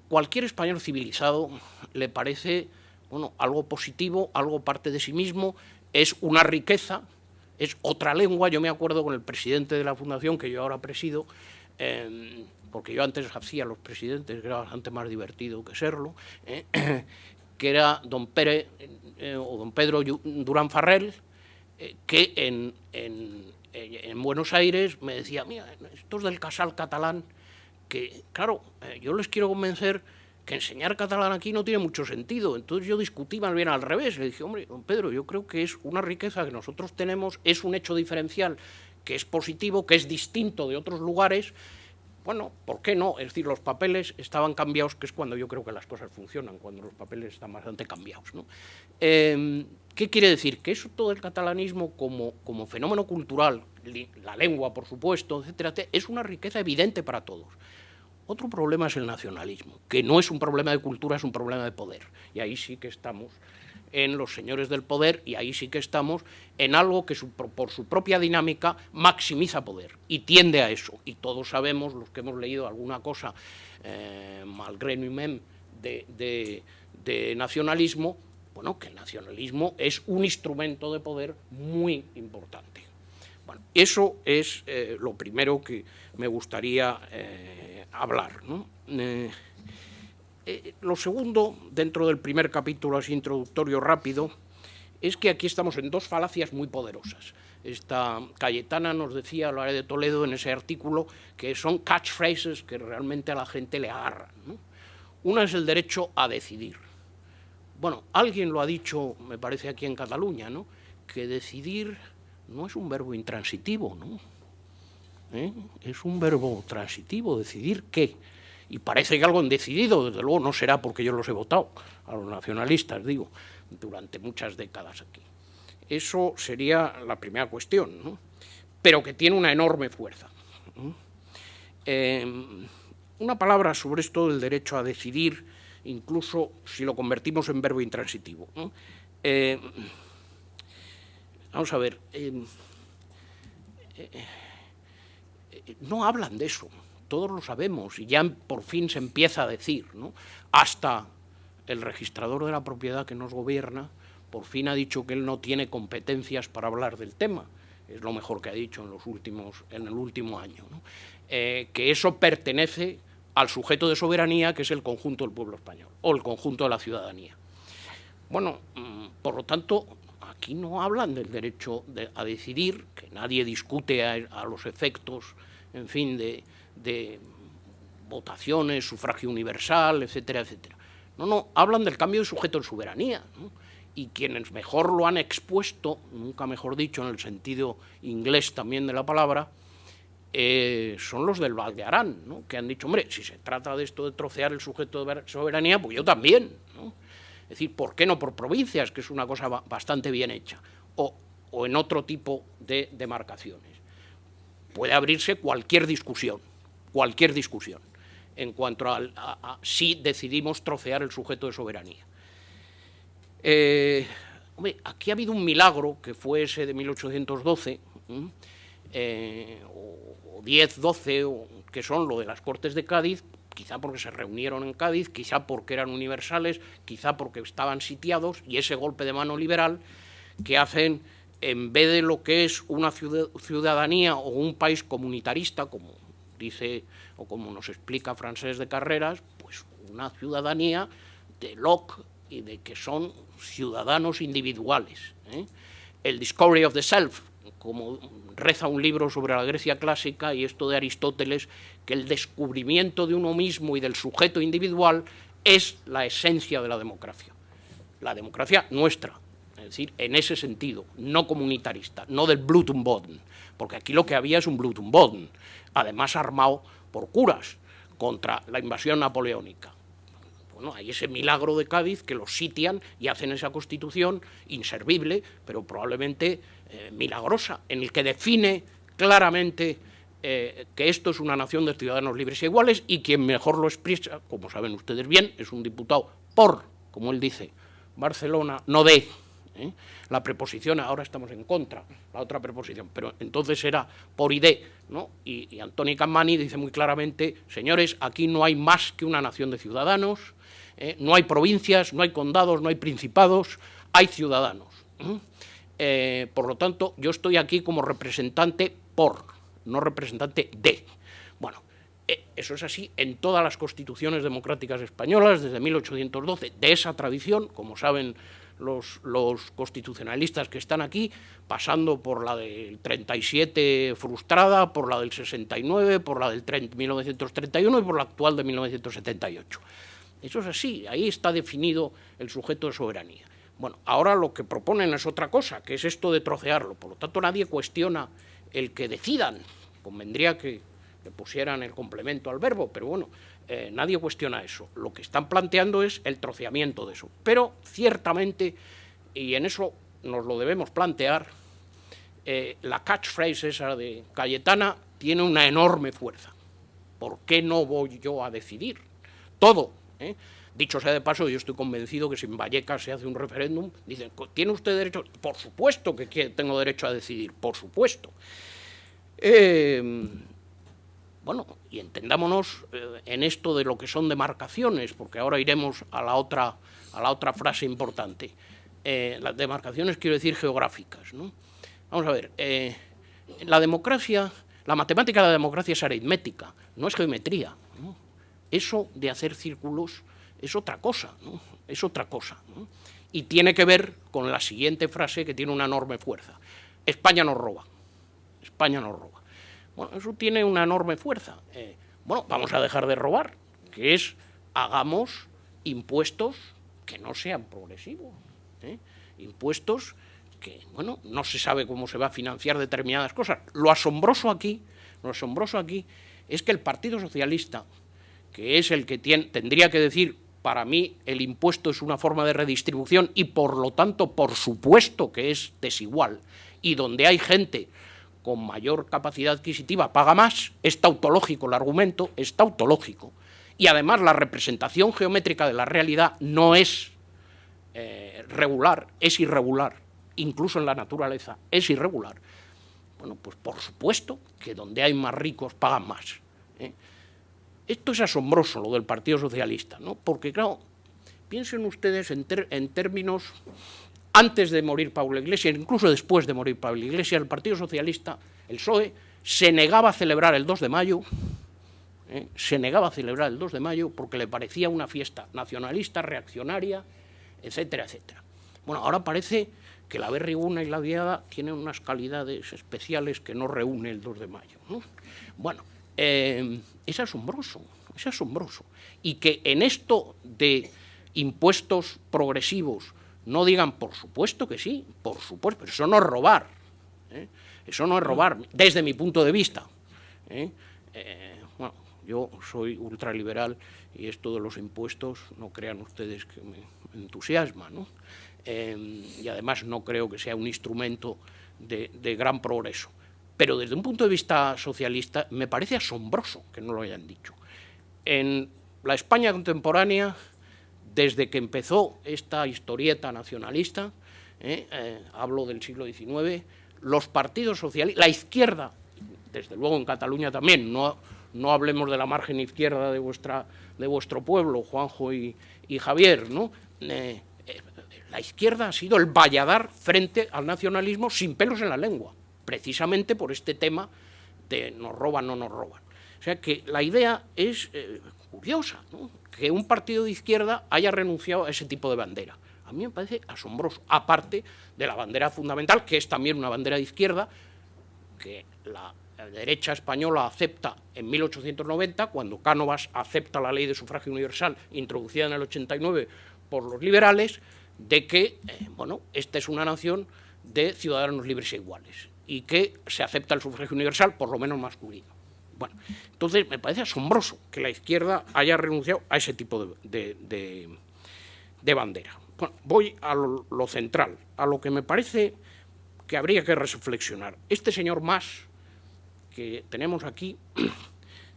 S4: cualquier español civilizado le parece, bueno, algo positivo, algo parte de sí mismo, es una riqueza, es otra lengua. Yo me acuerdo con el presidente de la fundación, que yo ahora presido, porque yo antes hacía los presidentes, que era bastante más divertido que serlo, que era don Pedro Durán Farrell, que en Buenos Aires me decía, mira, estos del Casal catalán, que claro, yo les quiero convencer que enseñar catalán aquí no tiene mucho sentido. Entonces yo discutí más bien al revés. Le dije, hombre, don Pedro, yo creo que es una riqueza que nosotros tenemos, es un hecho diferencial que es positivo, que es distinto de otros lugares. Bueno, ¿por qué no? Es decir, los papeles estaban cambiados, que es cuando yo creo que las cosas funcionan, cuando los papeles están bastante cambiados, ¿no? ¿Qué quiere decir? Que eso, todo el catalanismo como fenómeno cultural, la lengua, por supuesto, etcétera, es una riqueza evidente para todos. Otro problema es el nacionalismo, que no es un problema de cultura, es un problema de poder. Y ahí sí que estamos en los señores del poder, y ahí sí que estamos en algo que por su propia dinámica maximiza poder y tiende a eso. Y todos sabemos, los que hemos leído alguna cosa, malgré nous-mêmes, de nacionalismo, bueno, que el nacionalismo es un instrumento de poder muy importante. Bueno, eso es lo primero que me gustaría hablar, ¿no? Lo segundo, dentro del primer capítulo así introductorio rápido, es que aquí estamos en dos falacias muy poderosas. Esta Cayetana nos decía, Loare de Toledo, en ese artículo, que son catchphrases que realmente a la gente le agarran, ¿no? Una es el derecho a decidir. Bueno, alguien lo ha dicho, me parece, aquí en Cataluña, ¿no?, que decidir no es un verbo intransitivo, ¿no? Es un verbo transitivo, decidir qué. Y parece que algo han decidido, desde luego no será porque yo los he votado, a los nacionalistas, digo, durante muchas décadas aquí. Eso sería la primera cuestión, ¿no?, pero que tiene una enorme fuerza. Una palabra sobre esto del derecho a decidir, incluso si lo convertimos en verbo intransitivo, ¿no? Vamos a ver, no hablan de eso, todos lo sabemos, y ya por fin se empieza a decir, ¿no? Hasta el registrador de la propiedad que nos gobierna por fin ha dicho que él no tiene competencias para hablar del tema, es lo mejor que ha dicho en el último año, ¿no? Que eso pertenece al sujeto de soberanía, que es el conjunto del pueblo español, o el conjunto de la ciudadanía. Bueno, por lo tanto, aquí no hablan del derecho a decidir, que nadie discute a los efectos, en fin, de votaciones, sufragio universal, etcétera, etcétera. No, hablan del cambio de sujeto en soberanía, ¿no? Y quienes mejor lo han expuesto, nunca mejor dicho en el sentido inglés también de la palabra, son los del Val de Arán, ¿no?, que han dicho, hombre, si se trata de esto de trocear el sujeto de soberanía, pues yo también, ¿no? Es decir, ¿por qué no por provincias, que es una cosa bastante bien hecha, o en otro tipo de demarcaciones? Puede abrirse cualquier discusión, en cuanto a si decidimos trocear el sujeto de soberanía. Hombre, aquí ha habido un milagro, que fue ese de 1812, o 10, 12, que son lo de las Cortes de Cádiz, quizá porque se reunieron en Cádiz, quizá porque eran universales, quizá porque estaban sitiados, y ese golpe de mano liberal que hacen, en vez de lo que es una ciudadanía o un país comunitarista, como dice o como nos explica Francés de Carreras, pues una ciudadanía de Locke y de que son ciudadanos individuales, ¿eh? El Discovery of the Self, como reza un libro sobre la Grecia clásica, y esto de Aristóteles, que el descubrimiento de uno mismo y del sujeto individual es la esencia de la democracia nuestra, es decir, en ese sentido, no comunitarista, no del Blutenboden, porque aquí lo que había es un Blutenboden, además armado por curas contra la invasión napoleónica. Bueno, hay ese milagro de Cádiz que los sitian y hacen esa constitución inservible, pero probablemente milagrosa, en el que define claramente que esto es una nación de ciudadanos libres e iguales, y quien mejor lo expresa, como saben ustedes bien, es un diputado por, como él dice, Barcelona, no de. La preposición, ahora estamos en contra, la otra preposición, pero entonces era por y de, ¿no? Y Antoni Capmany dice muy claramente, señores, aquí no hay más que una nación de ciudadanos, no hay provincias, no hay condados, no hay principados, hay ciudadanos. Por lo tanto, yo estoy aquí como representante por, no representante de. Bueno, eso es así en todas las constituciones democráticas españolas desde 1812, de esa tradición, como saben los constitucionalistas que están aquí, pasando por la del 37 frustrada, por la del 69, por la del 1931 y por la actual de 1978. Eso es así, ahí está definido el sujeto de soberanía. Bueno, ahora lo que proponen es otra cosa, que es esto de trocearlo. Por lo tanto, nadie cuestiona el que decidan. Convendría que le pusieran el complemento al verbo, pero bueno, nadie cuestiona eso. Lo que están planteando es el troceamiento de eso. Pero ciertamente, y en eso nos lo debemos plantear, la catchphrase esa de Cayetana tiene una enorme fuerza. ¿Por qué no voy yo a decidir? Todo. Dicho sea de paso, yo estoy convencido que si en Vallecas se hace un referéndum, dicen, ¿tiene usted derecho? Por supuesto que tengo derecho a decidir, por supuesto. Bueno, y entendámonos en esto de lo que son demarcaciones, porque ahora iremos a la otra frase importante. Las demarcaciones quiero decir geográficas, ¿no? Vamos a ver, la democracia, la matemática de la democracia es aritmética, no es geometría, ¿no? Eso de hacer círculos es otra cosa, ¿no? Es otra cosa, ¿no? Y tiene que ver con la siguiente frase que tiene una enorme fuerza. España nos roba. España nos roba. Bueno, eso tiene una enorme fuerza. Bueno, vamos a dejar de robar, que es, hagamos impuestos que no sean progresivos. Impuestos que, bueno, no se sabe cómo se va a financiar determinadas cosas. Lo asombroso aquí es que el Partido Socialista, que es el que tendría que decir, para mí el impuesto es una forma de redistribución y por lo tanto, por supuesto que es desigual, y donde hay gente con mayor capacidad adquisitiva paga más, es tautológico el argumento, es tautológico. Y además la representación geométrica de la realidad no es regular, es irregular, incluso en la naturaleza es irregular. Bueno, pues por supuesto que donde hay más ricos pagan más. Esto es asombroso, lo del Partido Socialista, ¿no? Porque, claro, piensen ustedes en términos, antes de morir Pablo Iglesias, incluso después de morir Pablo Iglesias, el Partido Socialista, el PSOE, se negaba a celebrar el 2 de mayo, se negaba a celebrar el 2 de mayo porque le parecía una fiesta nacionalista, reaccionaria, etcétera, etcétera. Bueno, ahora parece que la berriguna y la diada tienen unas calidades especiales que no reúne el 2 de mayo, ¿no? Bueno, es asombroso, es asombroso. Y que en esto de impuestos progresivos no digan, por supuesto que sí, por supuesto, pero eso no es robar, eso no es robar, desde mi punto de vista. Bueno, yo soy ultraliberal y esto de los impuestos, no crean ustedes que me entusiasma, ¿no? Y además no creo que sea un instrumento de gran progreso. Pero desde un punto de vista socialista me parece asombroso que no lo hayan dicho. En la España contemporánea, desde que empezó esta historieta nacionalista, hablo del siglo XIX, los partidos socialistas, la izquierda, desde luego en Cataluña también, no hablemos de la margen izquierda de vuestro pueblo, Juanjo y Javier, ¿no? La izquierda ha sido el valladar frente al nacionalismo sin pelos en la lengua, precisamente por este tema de nos roban, no nos roban. O sea que la idea es curiosa, ¿no? Que un partido de izquierda haya renunciado a ese tipo de bandera. A mí me parece asombroso, aparte de la bandera fundamental, que es también una bandera de izquierda, que la derecha española acepta en 1890, cuando Cánovas acepta la ley de sufragio universal, introducida en el 89 por los liberales, de que, bueno, esta es una nación de ciudadanos libres e iguales, y que se acepta el sufragio universal, por lo menos masculino. Bueno, entonces me parece asombroso que la izquierda haya renunciado a ese tipo de bandera. Bueno, voy a lo central, a lo que me parece que habría que reflexionar. Este señor Mas, que tenemos aquí,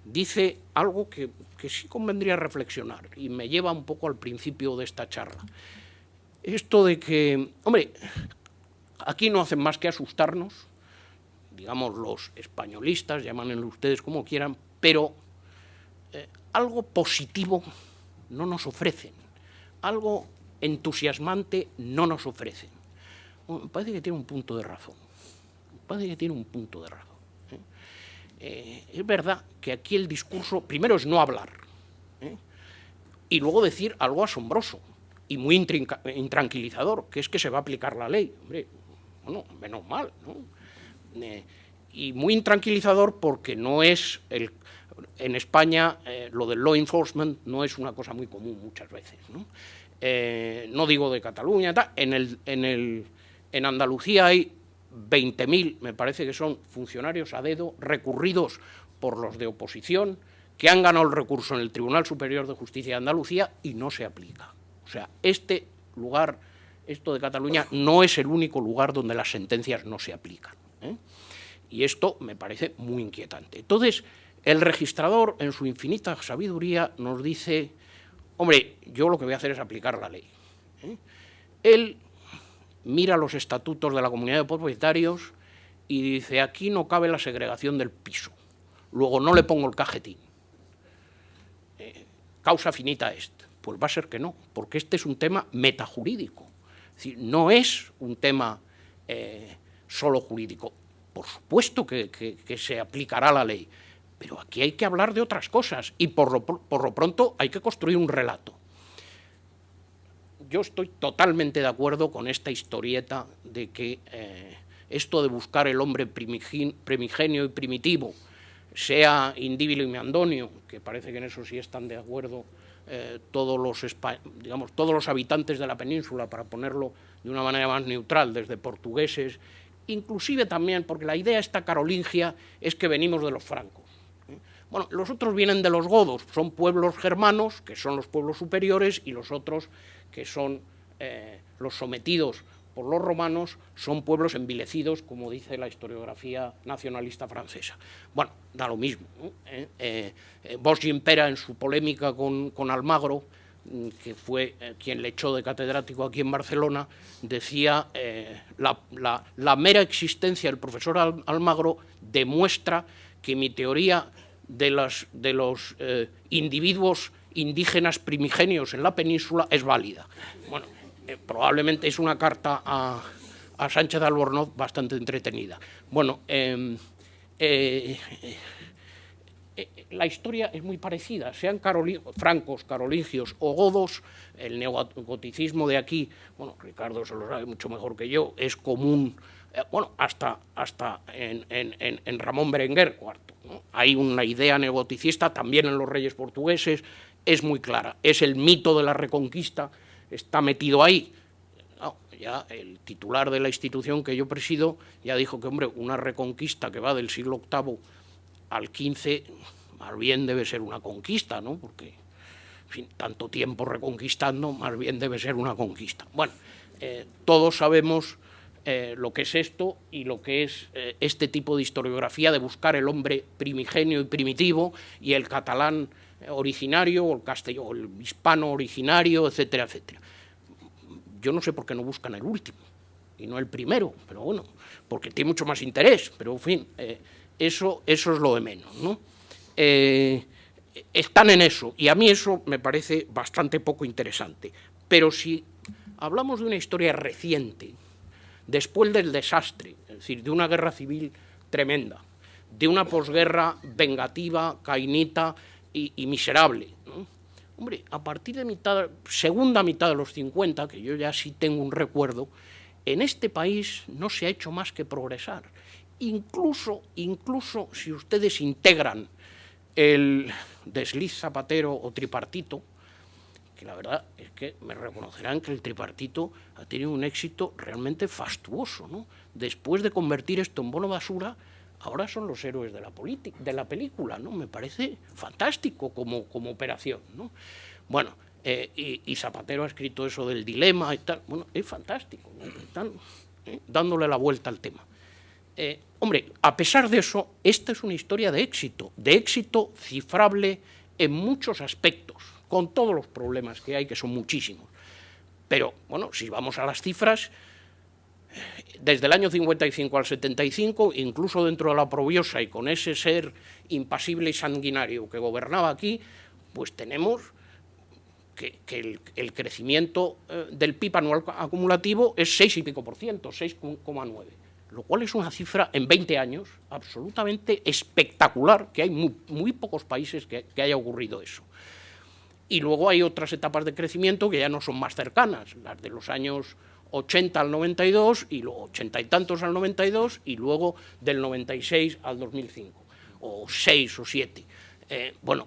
S4: dice algo que sí convendría reflexionar, y me lleva un poco al principio de esta charla. Esto de que, hombre, aquí no hacen más que asustarnos, digamos los españolistas, llámanlo ustedes como quieran, pero algo positivo no nos ofrecen, algo entusiasmante no nos ofrecen. Bueno, me parece que tiene un punto de razón, es verdad que aquí el discurso, primero es no hablar, y luego decir algo asombroso, y muy intranquilizador, que es que se va a aplicar la ley. Hombre, bueno, menos mal, ¿no? Y muy intranquilizador porque no es en España lo del law enforcement no es una cosa muy común muchas veces, ¿no? No digo de Cataluña, tal. En Andalucía hay 20.000, me parece que son funcionarios a dedo recurridos por los de oposición que han ganado el recurso en el Tribunal Superior de Justicia de Andalucía y no se aplica. O sea, este lugar, esto de Cataluña, no es el único lugar donde las sentencias no se aplican, ¿eh? Y esto me parece muy inquietante. Entonces, el registrador, en su infinita sabiduría, nos dice, hombre, yo lo que voy a hacer es aplicar la ley, ¿eh? Él mira los estatutos de la comunidad de propietarios y dice, aquí no cabe la segregación del piso, luego no le pongo el cajetín. Causa finita est. Pues va a ser que no, porque este es un tema metajurídico. Es decir, no es un tema solo jurídico. Por supuesto que se aplicará la ley, pero aquí hay que hablar de otras cosas y por lo pronto hay que construir un relato. Yo estoy totalmente de acuerdo con esta historieta de que esto de buscar el hombre primigenio y primitivo, sea Indíbilo y Meandonio, que parece que en eso sí están de acuerdo todos los habitantes de la península, para ponerlo de una manera más neutral, desde portugueses, inclusive también, porque la idea esta carolingia es que venimos de los francos. Bueno, los otros vienen de los godos, son pueblos germanos, que son los pueblos superiores, y los otros, que son los sometidos por los romanos, son pueblos envilecidos, como dice la historiografía nacionalista francesa. Bueno, da lo mismo, ¿no? Bosch Gimpera, en su polémica con Almagro, que fue quien le echó de catedrático aquí en Barcelona, decía la mera existencia del profesor Almagro demuestra que mi teoría de los individuos indígenas primigenios en la península es válida. Bueno, probablemente es una carta a Sánchez de Albornoz bastante entretenida. Bueno, la historia es muy parecida, sean francos, carolingios o godos. El neogoticismo de aquí, bueno, Ricardo se lo sabe mucho mejor que yo, es común, bueno, hasta en Ramón Berenguer IV, ¿no? Hay una idea neogoticista también en los reyes portugueses, es muy clara, es el mito de la Reconquista, está metido ahí. No, ya el titular de la institución que yo presido ya dijo que, hombre, una Reconquista que va del siglo VIII al XV, más bien debe ser una conquista, ¿no? Porque, en fin, tanto tiempo reconquistando, más bien debe ser una conquista. Bueno, todos sabemos lo que es esto y lo que es este tipo de historiografía de buscar el hombre primigenio y primitivo y el catalán originario o el castellano, el hispano originario, etcétera, etcétera. Yo no sé por qué no buscan el último y no el primero, pero bueno, porque tiene mucho más interés, pero en fin, eso es lo de menos, ¿no? Están en eso, y a mí eso me parece bastante poco interesante. Pero si hablamos de una historia reciente, después del desastre, es decir, de una guerra civil tremenda, de una posguerra vengativa, cainita y miserable, ¿no? Hombre, a partir de segunda mitad de los 50, que yo ya sí tengo un recuerdo, en este país no se ha hecho más que progresar. Incluso si ustedes integran el desliz zapatero o tripartito, que la verdad es que me reconocerán que el tripartito ha tenido un éxito realmente fastuoso, ¿no? Después de convertir esto en bono basura, ahora son los héroes de la película, ¿no? Me parece fantástico como operación, ¿no? Bueno, y Zapatero ha escrito eso del dilema y tal. Bueno, es fantástico, ¿no? Están dándole la vuelta al tema. Hombre, a pesar de eso, esta es una historia de éxito cifrable en muchos aspectos, con todos los problemas que hay, que son muchísimos. Pero, bueno, si vamos a las cifras, desde el año 55 al 75, incluso dentro de la Probiosa y con ese ser impasible y sanguinario que gobernaba aquí, pues tenemos que el crecimiento del PIB anual acumulativo es 6 y pico %, 6,9%, lo cual es una cifra en 20 años absolutamente espectacular, que hay muy pocos países que haya ocurrido eso. Y luego hay otras etapas de crecimiento que ya no son más cercanas, las de los años 80 al 92, y luego 80 y tantos al 92, y luego del 96 al 2005, o 6 o 7. Bueno,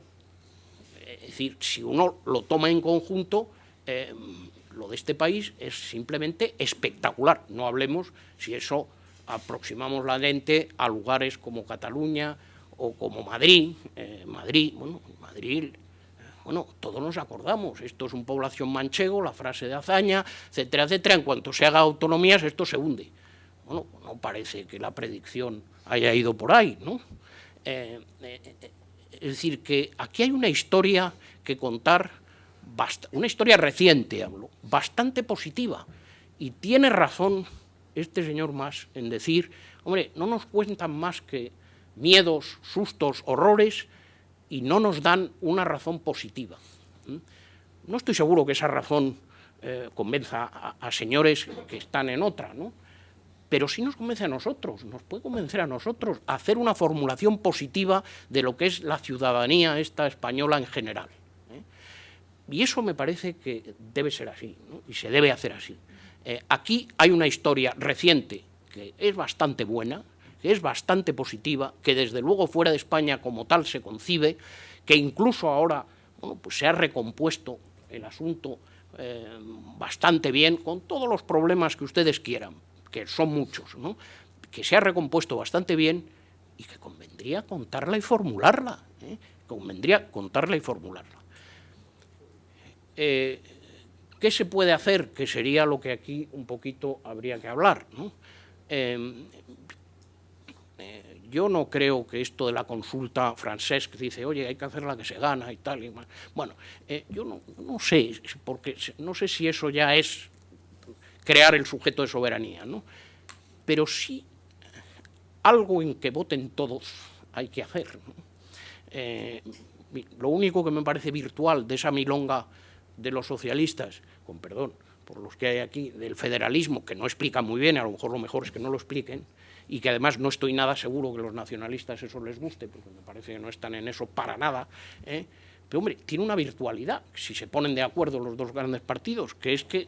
S4: es decir, si uno lo toma en conjunto, lo de este país es simplemente espectacular. No hablemos si eso aproximamos la lente a lugares como Cataluña o como Madrid. Bueno, todos nos acordamos, esto es un población manchego, la frase de Azaña, etcétera, etcétera, en cuanto se haga autonomías esto se hunde. Bueno, no parece que la predicción haya ido por ahí, ¿no? Es decir, que aquí hay una historia que contar, una historia reciente, hablo, bastante positiva, y tiene razón este señor Mas en decir, hombre, no nos cuentan más que miedos, sustos, horrores, y no nos dan una razón positiva. No estoy seguro que esa razón convenza a señores que están en otra, ¿no? Pero sí nos convence a nosotros, nos puede convencer a nosotros a hacer una formulación positiva de lo que es la ciudadanía esta española en general. Y eso me parece que debe ser así, ¿no? Y se debe hacer así. Aquí hay una historia reciente que es bastante buena, que es bastante positiva, que desde luego fuera de España como tal se concibe, que incluso ahora bueno, pues se ha recompuesto el asunto bastante bien, con todos los problemas que ustedes quieran, que son muchos, ¿no? Que se ha recompuesto bastante bien y que convendría contarla y formularla, convendría contarla y formularla. ¿Qué se puede hacer? Que sería lo que aquí un poquito habría que hablar, ¿no? Yo no creo que esto de la consulta francés que dice, oye, hay que hacer la que se gana y tal y más. Bueno, yo no sé, porque no sé si eso ya es crear el sujeto de soberanía, ¿no? Pero sí algo en que voten todos hay que hacer, ¿no? Lo único que me parece virtual de esa milonga de los socialistas, con perdón por los que hay aquí, del federalismo, que no explica muy bien, a lo mejor es que no lo expliquen, y que además no estoy nada seguro que los nacionalistas eso les guste, porque me parece que no están en eso para nada, pero hombre, tiene una virtualidad, si se ponen de acuerdo los dos grandes partidos, que es que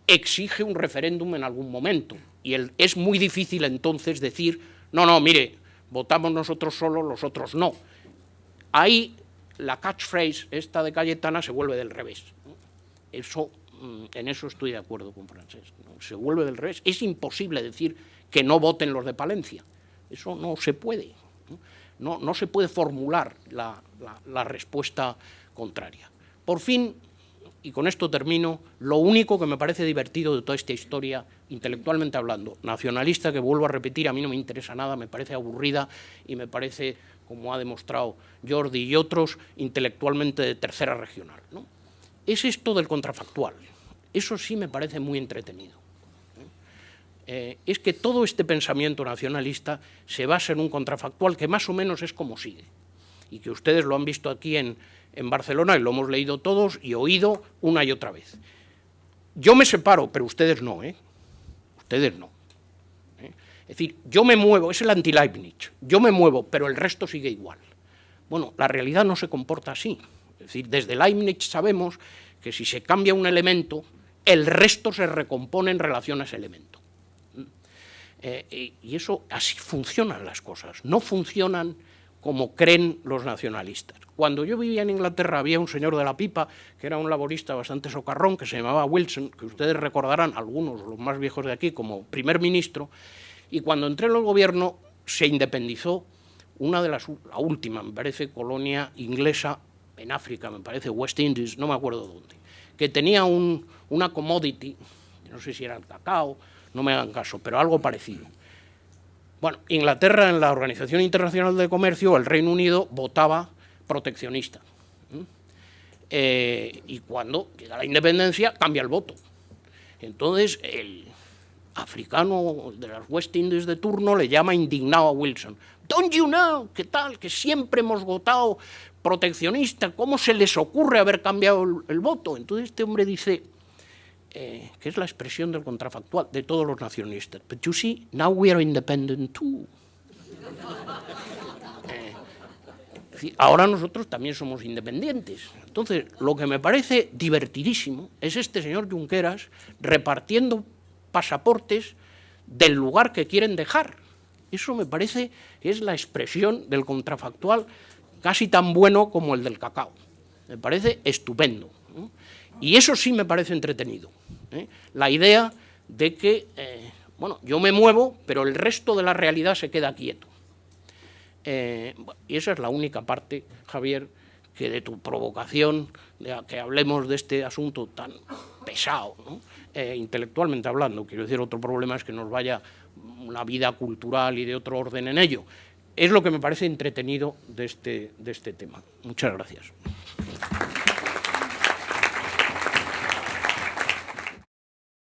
S4: exige un referéndum en algún momento, y es muy difícil entonces decir, no, mire, votamos nosotros solo, los otros no. Ahí la catchphrase esta de Cayetana se vuelve del revés, ¿no? Eso, en eso estoy de acuerdo con Francesc, ¿no? Se vuelve del revés, es imposible decir que no voten los de Palencia, eso no se puede, no se puede formular la respuesta contraria. Por fin, y con esto termino, lo único que me parece divertido de toda esta historia, intelectualmente hablando, nacionalista, que vuelvo a repetir, a mí no me interesa nada, me parece aburrida y me parece, como ha demostrado Jordi y otros, intelectualmente de tercera regional, ¿no? Es esto del contrafactual, eso sí me parece muy entretenido. Es que todo este pensamiento nacionalista se basa en un contrafactual que más o menos es como sigue, y que ustedes lo han visto aquí en Barcelona y lo hemos leído todos y oído una y otra vez. Yo me separo, pero ustedes no, ustedes no. Es decir, yo me muevo, es el anti-Leibniz, yo me muevo, pero el resto sigue igual. Bueno, la realidad no se comporta así. Es decir, desde Leibniz sabemos que si se cambia un elemento, el resto se recompone en relación a ese elemento. Y eso, así funcionan las cosas, no funcionan como creen los nacionalistas. Cuando yo vivía en Inglaterra había un señor de la pipa, que era un laborista bastante socarrón, que se llamaba Wilson, que ustedes recordarán, algunos, los más viejos de aquí, como primer ministro, y cuando entré en el gobierno se independizó una de la última, me parece, colonia inglesa en África, me parece, West Indies, no me acuerdo dónde, que tenía una commodity, no sé si era el cacao, no me hagan caso, pero algo parecido. Bueno, Inglaterra en la Organización Internacional de Comercio, el Reino Unido, votaba proteccionista. Y cuando llega la independencia, cambia el voto. Entonces, el africano de las West Indies de turno le llama indignado a Wilson. Don't you know, ¿qué tal? Que siempre hemos votado proteccionista, ¿cómo se les ocurre haber cambiado el voto? Entonces este hombre dice, que es la expresión del contrafactual de todos los nacionalistas. But you see, now we are independent too. decir, ahora nosotros también somos independientes. Entonces, lo que me parece divertidísimo es este señor Junqueras repartiendo pasaportes del lugar que quieren dejar. Eso me parece que es la expresión del contrafactual casi tan bueno como el del cacao. Me parece estupendo, ¿no? Y eso sí me parece entretenido, ¿eh? La idea de que, bueno, yo me muevo, pero el resto de la realidad se queda quieto. Y esa es la única parte, Javier, que de tu provocación, de que hablemos de este asunto tan pesado, ¿no? Intelectualmente hablando, quiero decir, otro problema es que nos vaya una vida cultural y de otro orden en ello. Es lo que me parece entretenido de este tema. Muchas gracias.